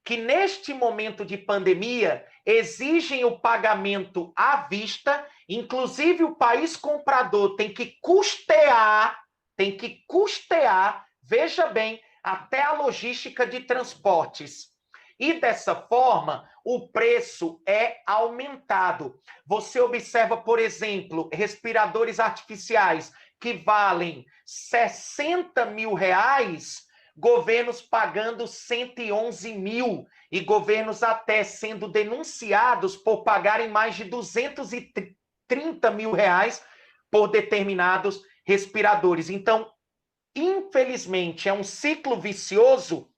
Que neste momento de pandemia exigem o pagamento à vista, inclusive o país comprador tem que custear, veja bem, até a logística de transportes. E dessa forma, o preço é aumentado. Você observa, por exemplo, respiradores artificiais que valem 60 mil reais, governos pagando 111 mil e governos até sendo denunciados por pagarem mais de 230 mil reais por determinados respiradores. Então, infelizmente, é um ciclo vicioso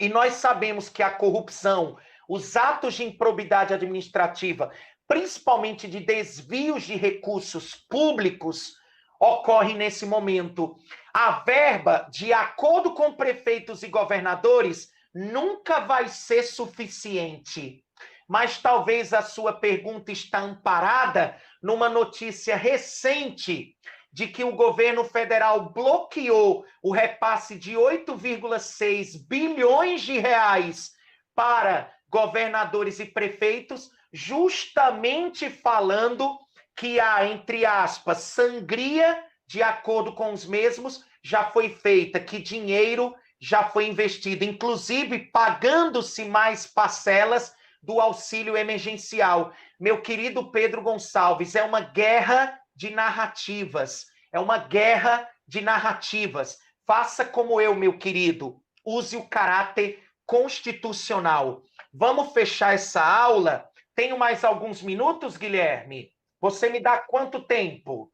e nós sabemos que a corrupção, os atos de improbidade administrativa, principalmente de desvios de recursos públicos, ocorrem nesse momento. A verba, de acordo com prefeitos e governadores, nunca vai ser suficiente. Mas talvez a sua pergunta está amparada numa notícia recente de que o governo federal bloqueou o repasse de 8,6 bilhões de reais para governadores e prefeitos, justamente falando que há, entre aspas, sangria, de acordo com os mesmos, já foi feita, que dinheiro já foi investido, inclusive pagando-se mais parcelas do auxílio emergencial. Meu querido Pedro Gonçalves, é uma guerra de narrativas. É uma guerra de narrativas. Faça como eu, meu querido. Use o caráter constitucional. Vamos fechar essa aula? Tenho mais alguns minutos, Guilherme? Você me dá quanto tempo?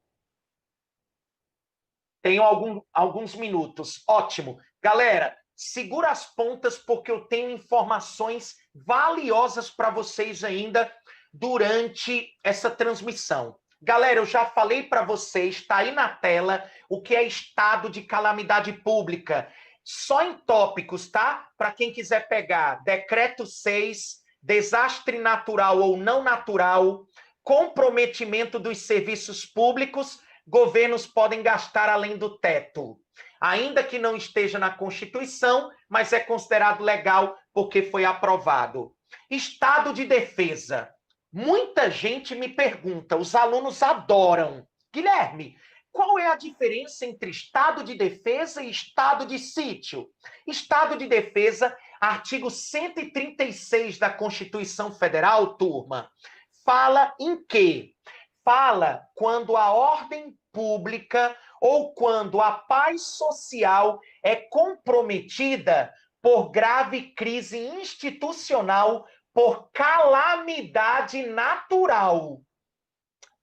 Tenho alguns minutos. Ótimo. Galera, segura as pontas porque eu tenho informações valiosas para vocês ainda durante essa transmissão. Galera, eu já falei para vocês, está aí na tela, o que é estado de calamidade pública. Só em tópicos, tá? Para quem quiser pegar. Decreto 6, desastre natural ou não natural, comprometimento dos serviços públicos, governos podem gastar além do teto. Ainda que não esteja na Constituição, mas é considerado legal porque foi aprovado. Estado de defesa. Muita gente me pergunta, os alunos adoram Guilherme, qual é a diferença entre estado de defesa e estado de sítio? Estado de defesa, artigo 136 da Constituição Federal, turma, fala em quê? Fala quando a ordem pública ou quando a paz social é comprometida por grave crise institucional, por calamidade natural.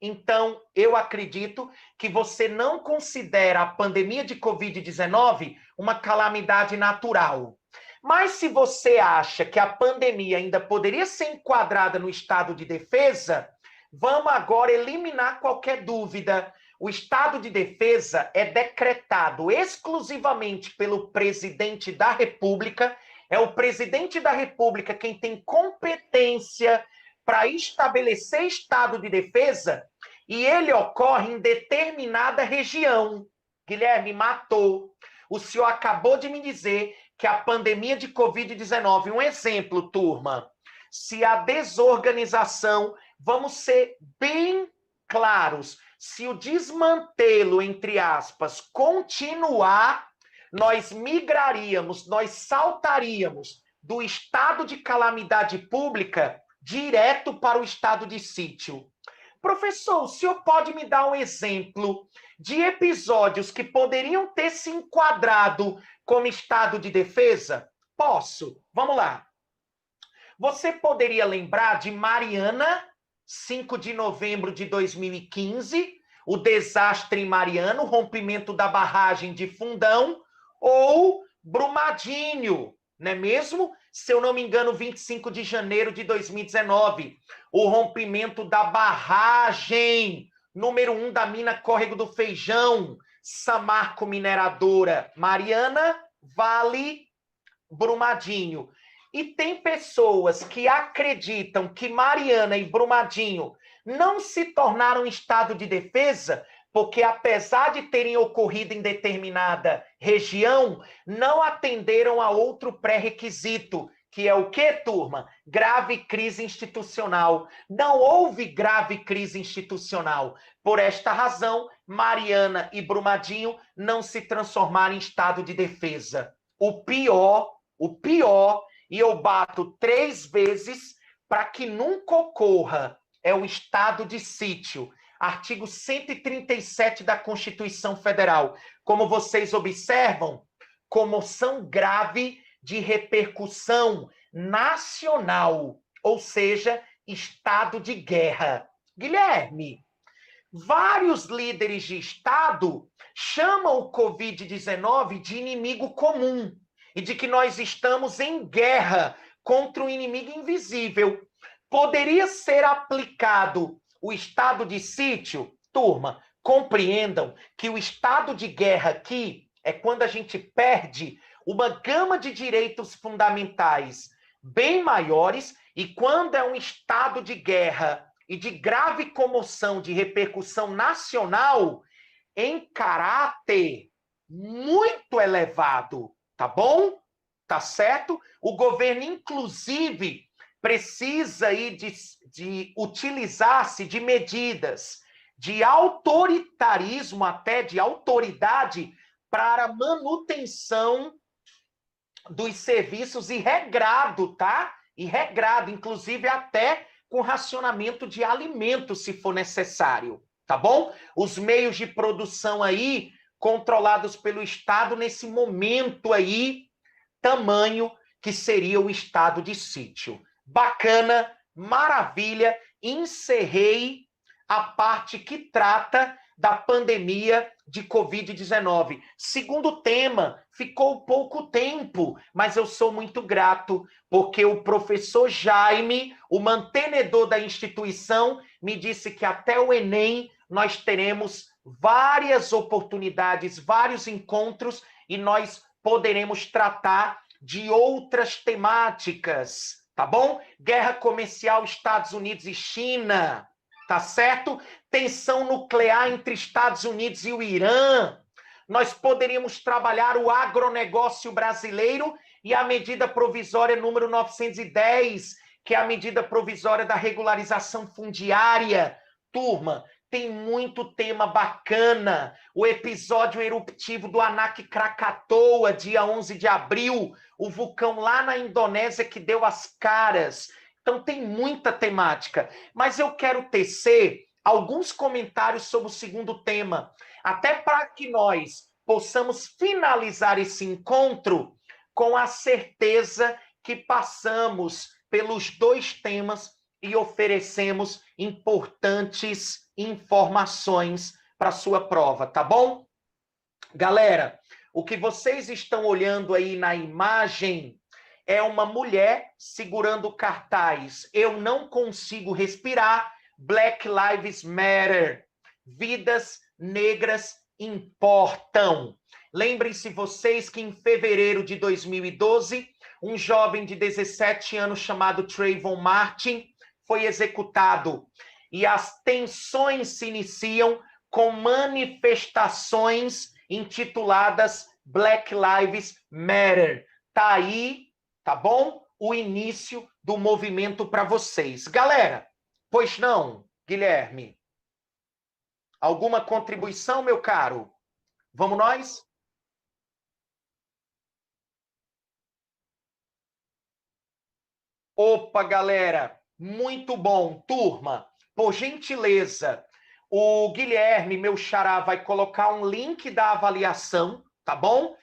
Então, eu acredito que você não considera a pandemia de Covid-19 uma calamidade natural. Mas se você acha que a pandemia ainda poderia ser enquadrada no estado de defesa, vamos agora eliminar qualquer dúvida. O estado de defesa é decretado exclusivamente pelo presidente da República. É o presidente da República quem tem competência para estabelecer estado de defesa, e ele ocorre em determinada região. Guilherme, matou. O senhor acabou de me dizer que a pandemia de Covid-19, um exemplo, turma, se a desorganização, vamos ser bem claros, se o desmantelo, entre aspas, continuar, nós migraríamos, nós saltaríamos do estado de calamidade pública direto para o estado de sítio. Professor, o senhor pode me dar um exemplo de episódios que poderiam ter se enquadrado como estado de defesa? Posso. Vamos lá. Você poderia lembrar de Mariana, 5 de novembro de 2015, o desastre em Mariana, o rompimento da barragem de Fundão, ou Brumadinho, não é mesmo? Se eu não me engano, 25 de janeiro de 2019, o rompimento da barragem número 1 da mina Córrego do Feijão, Samarco Mineradora, Mariana, Vale, Brumadinho. E tem pessoas que acreditam que Mariana e Brumadinho não se tornaram estado de defesa porque, apesar de terem ocorrido em determinada região, não atenderam a outro pré-requisito, que é o quê, turma? Grave crise institucional. Não houve grave crise institucional. Por esta razão, Mariana e Brumadinho não se transformaram em estado de defesa. O pior, e eu bato 3 vezes para que nunca ocorra, é o estado de sítio. Artigo 137 da Constituição Federal. Como vocês observam, comoção grave de repercussão nacional, ou seja, estado de guerra. Guilherme, vários líderes de Estado chamam o Covid-19 de inimigo comum e de que nós estamos em guerra contra um inimigo invisível. Poderia ser aplicado o estado de sítio? Turma, compreendam que o estado de guerra aqui é quando a gente perde uma gama de direitos fundamentais bem maiores, e quando é um estado de guerra e de grave comoção de repercussão nacional em caráter muito elevado, tá bom? Tá certo? O governo, inclusive, precisa aí de utilizar-se de medidas de autoritarismo, até de autoridade, para a manutenção dos serviços e regrado, tá? E regrado, inclusive até com racionamento de alimentos, se for necessário, tá bom? Os meios de produção aí, controlados pelo Estado nesse momento aí, tamanho que seria o estado de sítio. Bacana, maravilha, encerrei a parte que trata da pandemia de Covid-19. Segundo tema, ficou pouco tempo, mas eu sou muito grato, porque o professor Jaime, o mantenedor da instituição, me disse que até o Enem nós teremos várias oportunidades, vários encontros, e nós poderemos tratar de outras temáticas, tá bom? Guerra comercial Estados Unidos e China, tá certo? Tensão nuclear entre Estados Unidos e o Irã. Nós poderíamos trabalhar o agronegócio brasileiro e a medida provisória número 910, que é a medida provisória da regularização fundiária. Turma, tem muito tema bacana. O episódio eruptivo do Anak Krakatoa, dia 11 de abril, o vulcão lá na Indonésia que deu as caras. Então tem muita temática. Mas eu quero tecer alguns comentários sobre o segundo tema, até para que nós possamos finalizar esse encontro com a certeza que passamos pelos dois temas e oferecemos importantes informações para sua prova, tá bom? Galera, o que vocês estão olhando aí na imagem é uma mulher segurando o cartaz "Eu não consigo respirar, Black Lives Matter, vidas negras importam". Lembrem-se vocês que em fevereiro de 2012, um jovem de 17 anos chamado Trayvon Martin foi executado. E as tensões se iniciam com manifestações intituladas Black Lives Matter. Tá aí, tá bom? O início do movimento para vocês. Galera, pois não, Guilherme? Alguma contribuição, meu caro? Vamos nós? Opa, galera, muito bom. Turma, por gentileza, o Guilherme, meu xará, vai colocar um link da avaliação, tá bom?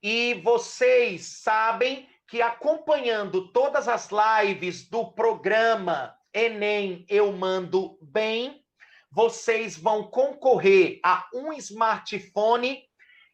E vocês sabem que acompanhando todas as lives do programa Enem Eu Mando Bem, vocês vão concorrer a um smartphone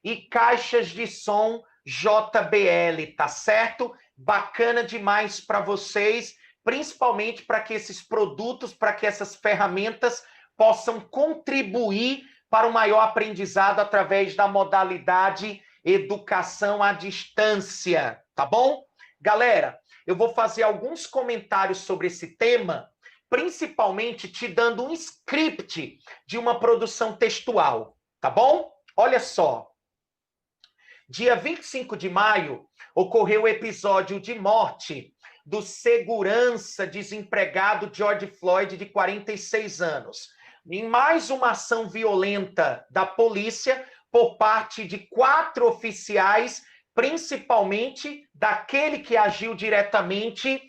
e caixas de som JBL, tá certo? Bacana demais para vocês, principalmente para que esses produtos, para que essas ferramentas possam contribuir para o maior aprendizado através da modalidade educação à distância, tá bom? Galera, eu vou fazer alguns comentários sobre esse tema, principalmente te dando um script de uma produção textual, tá bom? Olha só. Dia 25 de maio, ocorreu o episódio de morte do segurança desempregado George Floyd, de 46 anos. Em mais uma ação violenta da polícia por parte de 4 oficiais, principalmente daquele que agiu diretamente,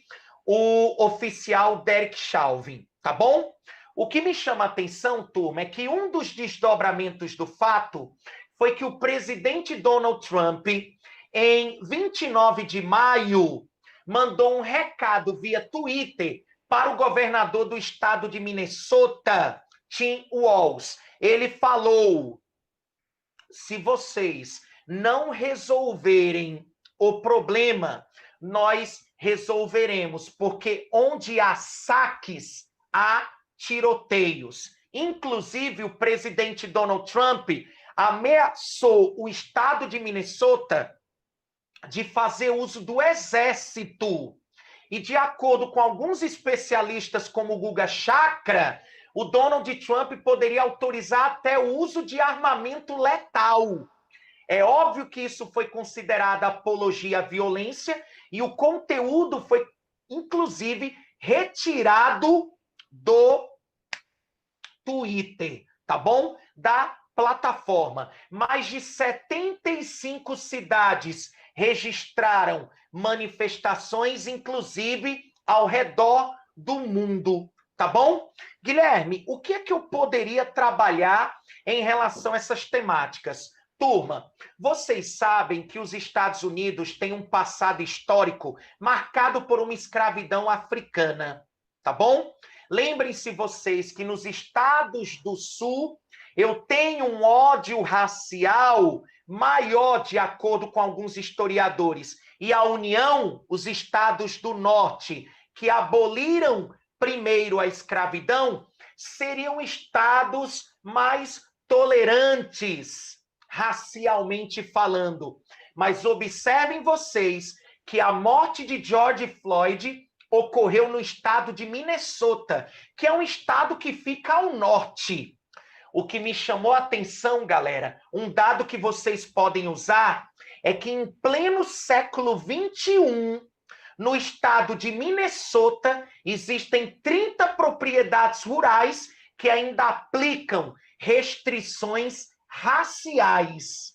o oficial Derek Chauvin, tá bom? O que me chama a atenção, turma, é que um dos desdobramentos do fato foi que o presidente Donald Trump, em 29 de maio, mandou um recado via Twitter para o governador do estado de Minnesota, Tim Walz. Ele falou: se vocês não resolverem o problema, nós resolveremos, porque onde há saques, há tiroteios. Inclusive, o presidente Donald Trump ameaçou o estado de Minnesota de fazer uso do exército. E de acordo com alguns especialistas, como o Guga Chakra, o Donald Trump poderia autorizar até o uso de armamento letal. É óbvio que isso foi considerado apologia à violência e o conteúdo foi, inclusive, retirado do Twitter, tá bom? Da plataforma. Mais de 75 cidades registraram manifestações, inclusive ao redor do mundo, tá bom? Guilherme, o que é que eu poderia trabalhar em relação a essas temáticas? Turma, vocês sabem que os Estados Unidos têm um passado histórico marcado por uma escravidão africana, tá bom? Lembrem-se vocês que nos estados do Sul eu tenho um ódio racial maior, de acordo com alguns historiadores. E a União, os estados do Norte, que aboliram primeiro a escravidão, seriam estados mais tolerantes, racialmente falando. Mas observem vocês que a morte de George Floyd ocorreu no estado de Minnesota, que é um estado que fica ao norte. O que me chamou a atenção, galera, um dado que vocês podem usar, é que em pleno século XXI, no estado de Minnesota, existem 30 propriedades rurais que ainda aplicam restrições raciais,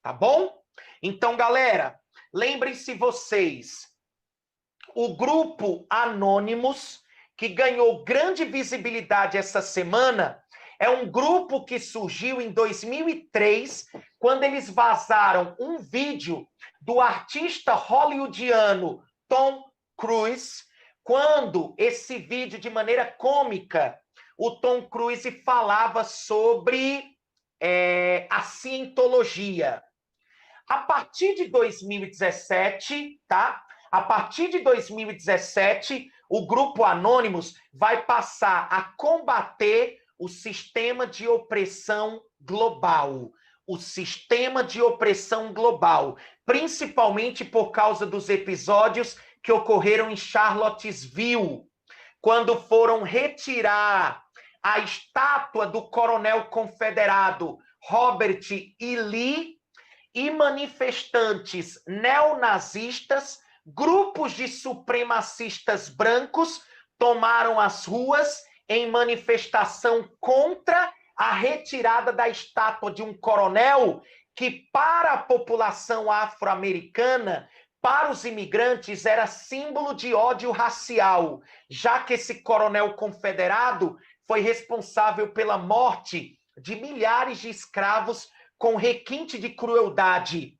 tá bom? Então, galera, lembrem-se vocês, o grupo Anonymous, que ganhou grande visibilidade essa semana, é um grupo que surgiu em 2003, quando eles vazaram um vídeo do artista hollywoodiano Tom Cruise, quando esse vídeo, de maneira cômica, o Tom Cruise falava sobre a cientologia. A partir de 2017, tá? A partir de 2017, o grupo Anonymous vai passar a combater o sistema de opressão global. O sistema de opressão global, principalmente por causa dos episódios que ocorreram em Charlottesville, quando foram retirar a estátua do coronel confederado Robert E. Lee, e manifestantes neonazistas, grupos de supremacistas brancos tomaram as ruas em manifestação contra a retirada da estátua de um coronel que, para a população afro-americana, para os imigrantes, era símbolo de ódio racial, já que esse coronel confederado foi responsável pela morte de milhares de escravos com requinte de crueldade.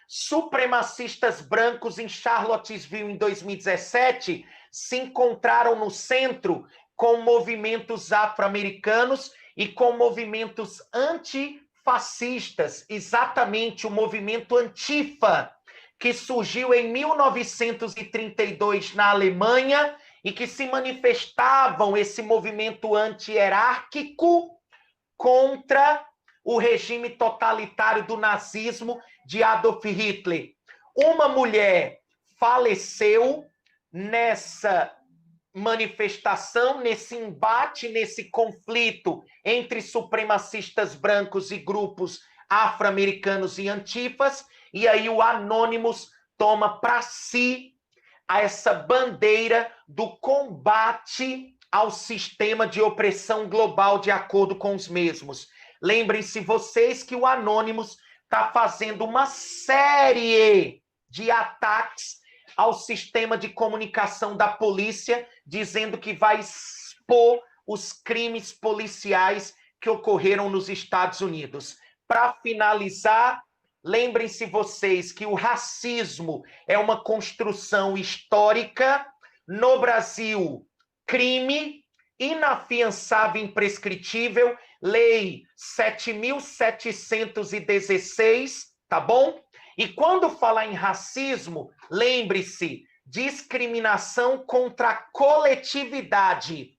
Supremacistas brancos em Charlottesville, em 2017, se encontraram no centro com movimentos afro-americanos e com movimentos antifascistas, exatamente o movimento Antifa, que surgiu em 1932 na Alemanha e que se manifestavam, esse movimento anti-hierárquico, contra o regime totalitário do nazismo de Adolf Hitler. Uma mulher faleceu nessa manifestação, nesse embate, nesse conflito entre supremacistas brancos e grupos afro-americanos e antifas, e aí o Anonymous toma para si essa bandeira do combate ao sistema de opressão global de acordo com os mesmos. Lembrem-se vocês que o Anonymous está fazendo uma série de ataques ao sistema de comunicação da polícia, dizendo que vai expor os crimes policiais que ocorreram nos Estados Unidos. Para finalizar, lembrem-se vocês que o racismo é uma construção histórica. No Brasil, crime inafiançável e imprescritível, Lei 7.716, tá bom? E quando falar em racismo, lembre-se, discriminação contra a coletividade.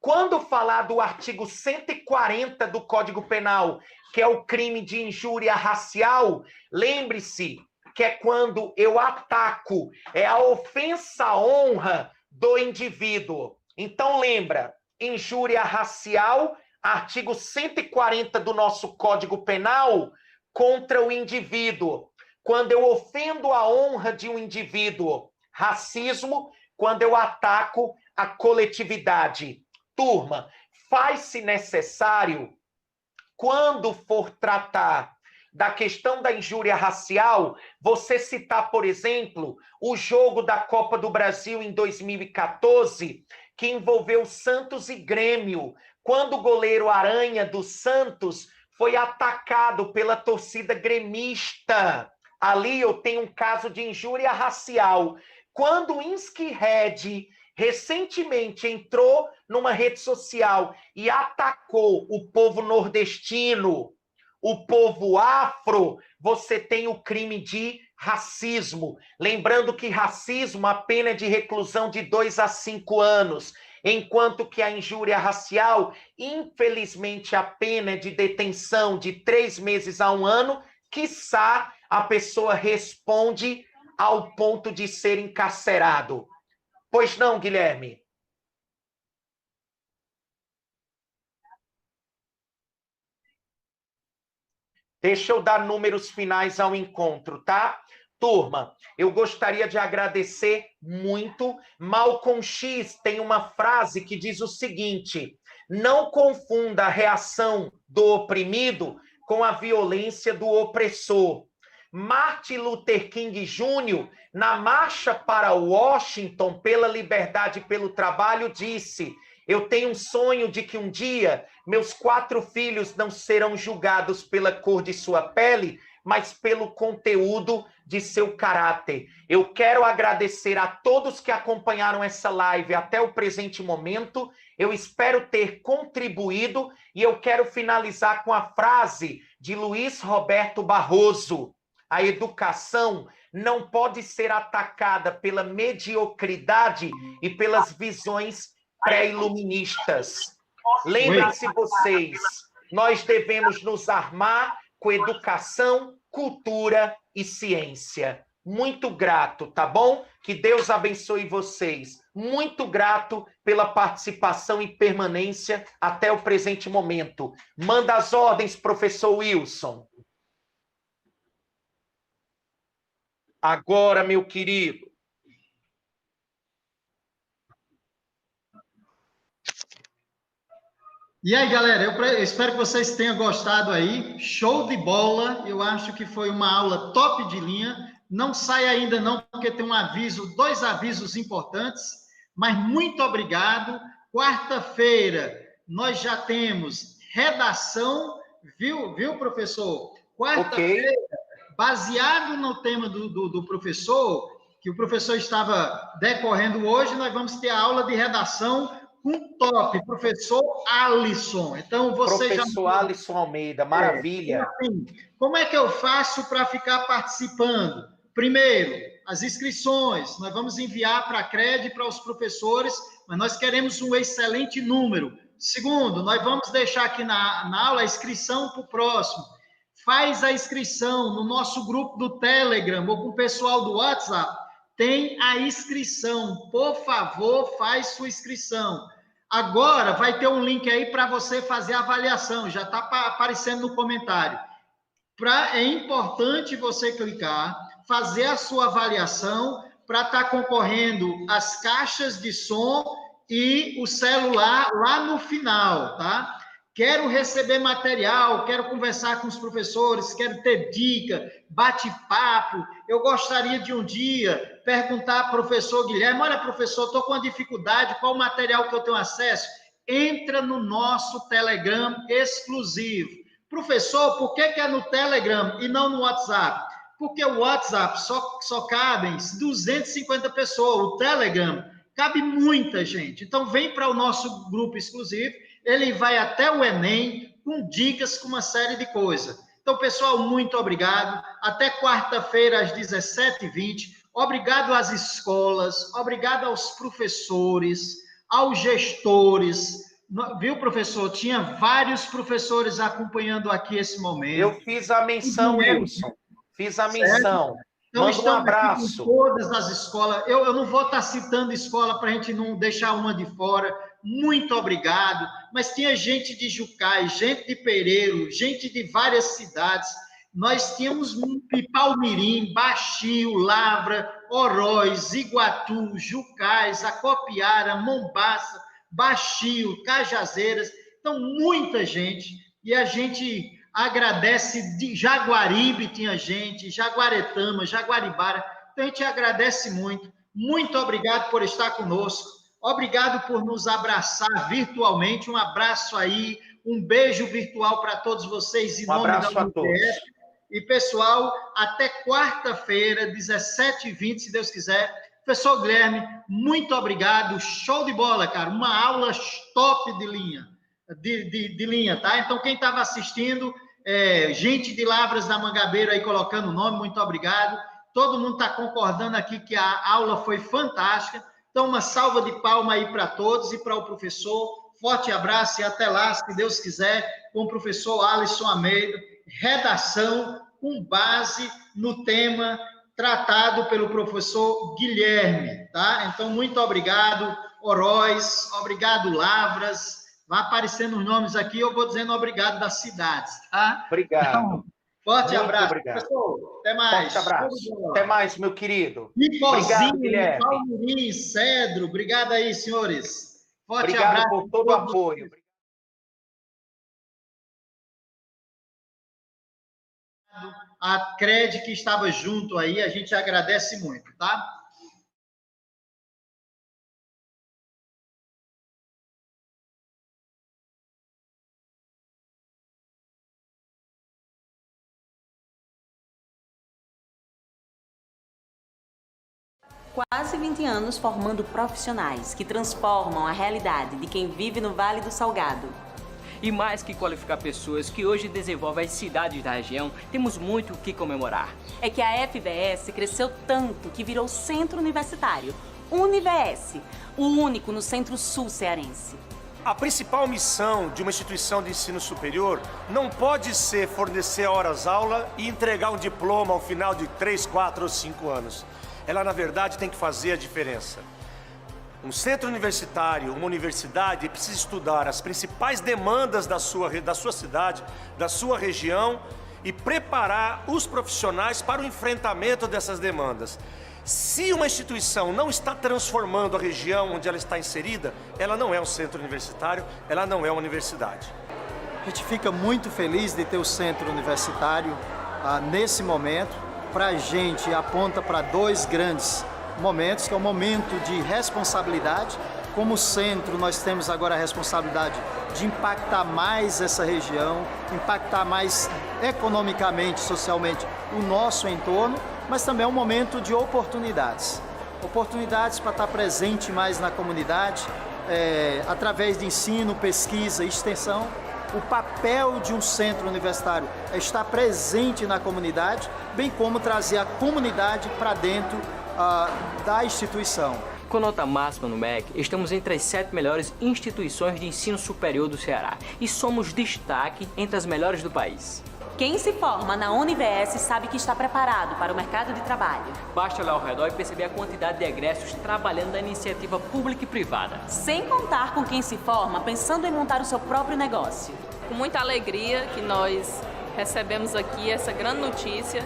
Quando falar do artigo 140 do Código Penal, que é o crime de injúria racial, lembre-se que é quando eu ataco, é a ofensa à honra do indivíduo. Então lembra, injúria racial, artigo 140 do nosso Código Penal, contra o indivíduo. Quando eu ofendo a honra de um indivíduo. Racismo, quando eu ataco a coletividade. Turma, faz-se necessário, quando for tratar da questão da injúria racial, você citar, por exemplo, o jogo da Copa do Brasil em 2014, que envolveu Santos e Grêmio, quando o goleiro Aranha do Santos foi atacado pela torcida gremista. Ali eu tenho um caso de injúria racial. Quando o Skinhead recentemente entrou numa rede social e atacou o povo nordestino, o povo afro, você tem o crime de racismo. Lembrando que racismo, a pena é de reclusão de 2 a 5 anos, enquanto que a injúria racial, infelizmente, a pena é de detenção de 3 meses a 1 ano, quiçá a pessoa responde ao ponto de ser encarcerado. Pois não, Guilherme? Deixa eu dar números finais ao encontro, tá? Turma, eu gostaria de agradecer muito. Malcolm X tem uma frase que diz o seguinte: Não confunda a reação do oprimido com a violência do opressor. Martin Luther King Jr., na marcha para Washington pela liberdade e pelo trabalho, disse: eu tenho um sonho de que um dia meus 4 filhos não serão julgados pela cor de sua pele, mas pelo conteúdo de seu caráter. Eu quero agradecer a todos que acompanharam essa live até o presente momento. Eu espero ter contribuído e eu quero finalizar com a frase de Luiz Roberto Barroso: a educação não pode ser atacada pela mediocridade e pelas visões pré-iluministas. Lembrem-se vocês, nós devemos nos armar com educação, cultura e ciência. Muito grato, tá bom? Que Deus abençoe vocês. Muito grato pela participação e permanência até o presente momento. Manda as ordens, professor Wilson. Agora, meu querido. E aí, galera, eu espero que vocês tenham gostado aí. Show de bola. Eu acho que foi uma aula top de linha. Não sai ainda não, porque tem um aviso, 2 avisos importantes. Mas muito obrigado. Quarta-feira nós já temos redação, viu, professor? Quarta-feira, baseado no tema do professor, que o professor estava decorrendo hoje, nós vamos ter a aula de redação com top, professor Alisson. Então, você professor Alisson Almeida, maravilha. Assim, como é que eu faço para ficar participando? Primeiro, as inscrições, nós vamos enviar para a CRED, para os professores, mas nós queremos um excelente número. Segundo, nós vamos deixar aqui na aula a inscrição para o próximo. Faz a inscrição no nosso grupo do Telegram ou com o pessoal do WhatsApp. Tem a inscrição. Por favor, faz sua inscrição. Agora vai ter um link aí para você fazer a avaliação. Já está aparecendo no comentário. É importante você clicar, fazer a sua avaliação para estar concorrendo as caixas de som e o celular lá no final, tá? Quero receber material, quero conversar com os professores, quero ter dica, bate-papo. Eu gostaria de um dia perguntar ao professor Guilherme: olha, professor, estou com uma dificuldade, qual o material que eu tenho acesso? Entra no nosso Telegram exclusivo. Professor, por que é no Telegram e não no WhatsApp? Porque o WhatsApp só cabem 250 pessoas, o Telegram cabe muita gente. Então, vem para o nosso grupo exclusivo. Ele vai até o Enem com dicas, com uma série de coisas. Então, pessoal, muito obrigado. Até quarta-feira, às 17h20. Obrigado às escolas, obrigado aos professores, aos gestores. Viu, professor? Tinha vários professores acompanhando aqui esse momento. Eu fiz a menção, Wilson. Fiz a menção. Então, manda um abraço. Todas as escolas. Eu não vou estar citando escola para a gente não deixar uma de fora. Muito obrigado. Mas tinha gente de Jucai, gente de Pereiro, gente de várias cidades. Nós tínhamos Palmirim, Baixio, Lavra, Oroz, Iguatu, Jucais, Acopiara, Mombaça, Baixio, Cajazeiras. Então, muita gente. E a gente agradece. De Jaguaribe tinha gente, Jaguaretama, Jaguaribara. Então, a gente agradece muito. Muito obrigado por estar conosco. Obrigado por nos abraçar virtualmente. Um abraço aí, um beijo virtual para todos vocês. Um abraço a todos. E, pessoal, até quarta-feira, 17h20, se Deus quiser. Professor Guilherme, muito obrigado. Show de bola, cara. Uma aula top de linha, de linha, tá? Então, quem estava assistindo, gente de Lavras da Mangabeira aí colocando o nome, muito obrigado. Todo mundo está concordando aqui que a aula foi fantástica. Então, uma salva de palmas aí para todos e para o professor. Forte abraço e até lá, se Deus quiser, com o professor Alisson Almeida. Redação com base no tema tratado pelo professor Guilherme, tá? Então, muito obrigado, Oroz, obrigado, Lavras. Vai aparecendo os nomes aqui, eu vou dizendo obrigado das cidades, tá? Obrigado. Então, forte muito abraço, obrigado. professor. Até mais. Forte abraço. Até mais, meu querido. Nicozinho, Palmirim, Cedro, obrigado aí, senhores. Forte obrigado abraço. por todo o apoio. A CRED que estava junto aí, a gente agradece muito, tá? Quase 20 anos formando profissionais que transformam a realidade de quem vive no Vale do Salgado. E mais que qualificar pessoas que hoje desenvolvem as cidades da região, temos muito o que comemorar. É que a FVS cresceu tanto que virou centro universitário. UniVS, o único no centro-sul cearense. A principal missão de uma instituição de ensino superior não pode ser fornecer horas-aula e entregar um diploma ao final de 3, 4 ou 5 anos. Ela, na verdade, tem que fazer a diferença. Um centro universitário, uma universidade, precisa estudar as principais demandas da sua cidade, da sua região e preparar os profissionais para o enfrentamento dessas demandas. Se uma instituição não está transformando a região onde ela está inserida, ela não é um centro universitário, ela não é uma universidade. A gente fica muito feliz de ter o centro universitário nesse momento. Para a gente aponta para dois grandes momentos, que é o momento de responsabilidade. Como centro, nós temos agora a responsabilidade de impactar mais essa região, impactar mais economicamente, socialmente o nosso entorno, mas também é um momento de oportunidades. Oportunidades para estar presente mais na comunidade, através de ensino, pesquisa, extensão. O papel de um centro universitário é estar presente na comunidade, bem como trazer a comunidade para dentro da instituição. Com nota máxima no MEC, estamos entre as 7 melhores instituições de ensino superior do Ceará e somos destaque entre as melhores do país. Quem se forma na UniVS sabe que está preparado para o mercado de trabalho. Basta olhar ao redor e perceber a quantidade de egressos trabalhando na iniciativa pública e privada. Sem contar com quem se forma pensando em montar o seu próprio negócio. Com muita alegria que nós recebemos aqui essa grande notícia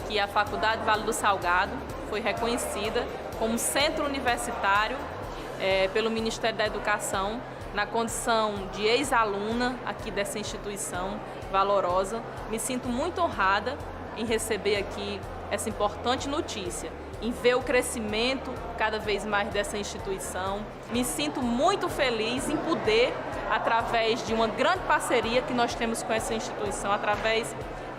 que a Faculdade Vale do Salgado foi reconhecida como centro universitário pelo Ministério da Educação na condição de ex-aluna aqui dessa instituição valorosa. Me sinto muito honrada em receber aqui essa importante notícia, em ver o crescimento cada vez mais dessa instituição. Me sinto muito feliz em poder, através de uma grande parceria que nós temos com essa instituição, através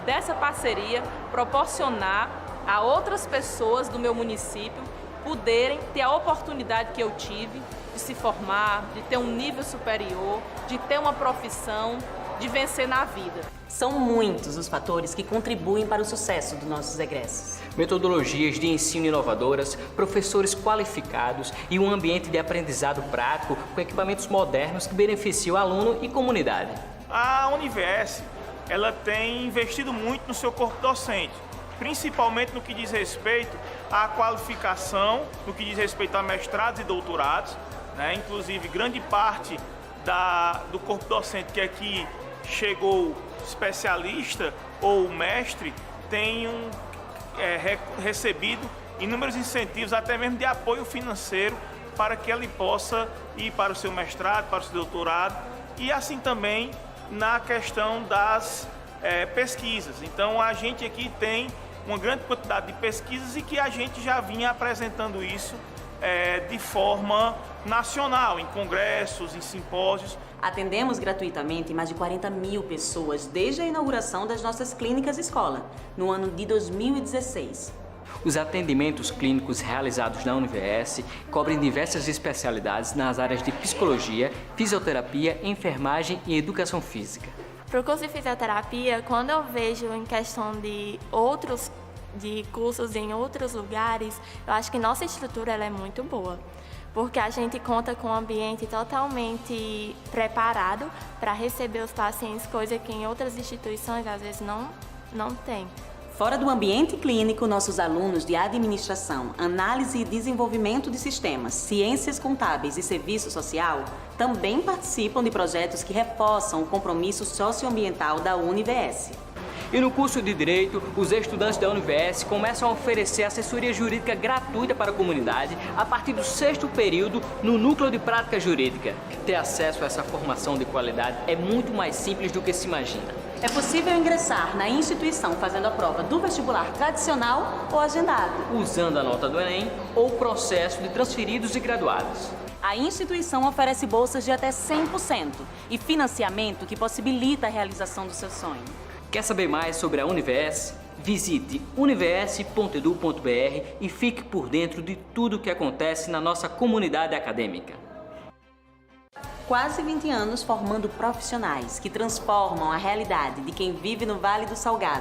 dessa parceria, proporcionar a outras pessoas do meu município poderem ter a oportunidade que eu tive de se formar, de ter um nível superior, de ter uma profissão, de vencer na vida. São muitos os fatores que contribuem para o sucesso dos nossos egressos. Metodologias de ensino inovadoras, professores qualificados e um ambiente de aprendizado prático com equipamentos modernos que beneficiam o aluno e comunidade. A UniVS, ela tem investido muito no seu corpo docente, principalmente no que diz respeito à qualificação, no que diz respeito a mestrados e doutorados, né? Inclusive, grande parte do corpo docente que aqui chegou especialista ou mestre tem recebido inúmeros incentivos, até mesmo de apoio financeiro, para que ele possa ir para o seu mestrado, para o seu doutorado, e assim também na questão das pesquisas. Então, a gente aqui tem uma grande quantidade de pesquisas e que a gente já vinha apresentando isso de forma nacional, em congressos, em simpósios. Atendemos gratuitamente mais de 40 mil pessoas desde a inauguração das nossas clínicas escola, no ano de 2016. Os atendimentos clínicos realizados na UniVS cobrem diversas especialidades nas áreas de psicologia, fisioterapia, enfermagem e educação física. Para o curso de fisioterapia, quando eu vejo em questão de cursos em outros lugares, eu acho que nossa estrutura ela é muito boa, porque a gente conta com um ambiente totalmente preparado para receber os pacientes, coisa que em outras instituições às vezes não tem. Fora do ambiente clínico, nossos alunos de administração, análise e desenvolvimento de sistemas, ciências contábeis e serviço social também participam de projetos que reforçam o compromisso socioambiental da UniVS. E no curso de Direito, os estudantes da UniVS começam a oferecer assessoria jurídica gratuita para a comunidade a partir do 6º período no Núcleo de Prática Jurídica. Ter acesso a essa formação de qualidade é muito mais simples do que se imagina. É possível ingressar na instituição fazendo a prova do vestibular tradicional ou agendado, usando a nota do Enem ou processo de transferidos e graduados. A instituição oferece bolsas de até 100% e financiamento que possibilita a realização do seu sonho. Quer saber mais sobre a Univers? Visite univers.edu.br e fique por dentro de tudo o que acontece na nossa comunidade acadêmica. Quase 20 anos formando profissionais que transformam a realidade de quem vive no Vale do Salgado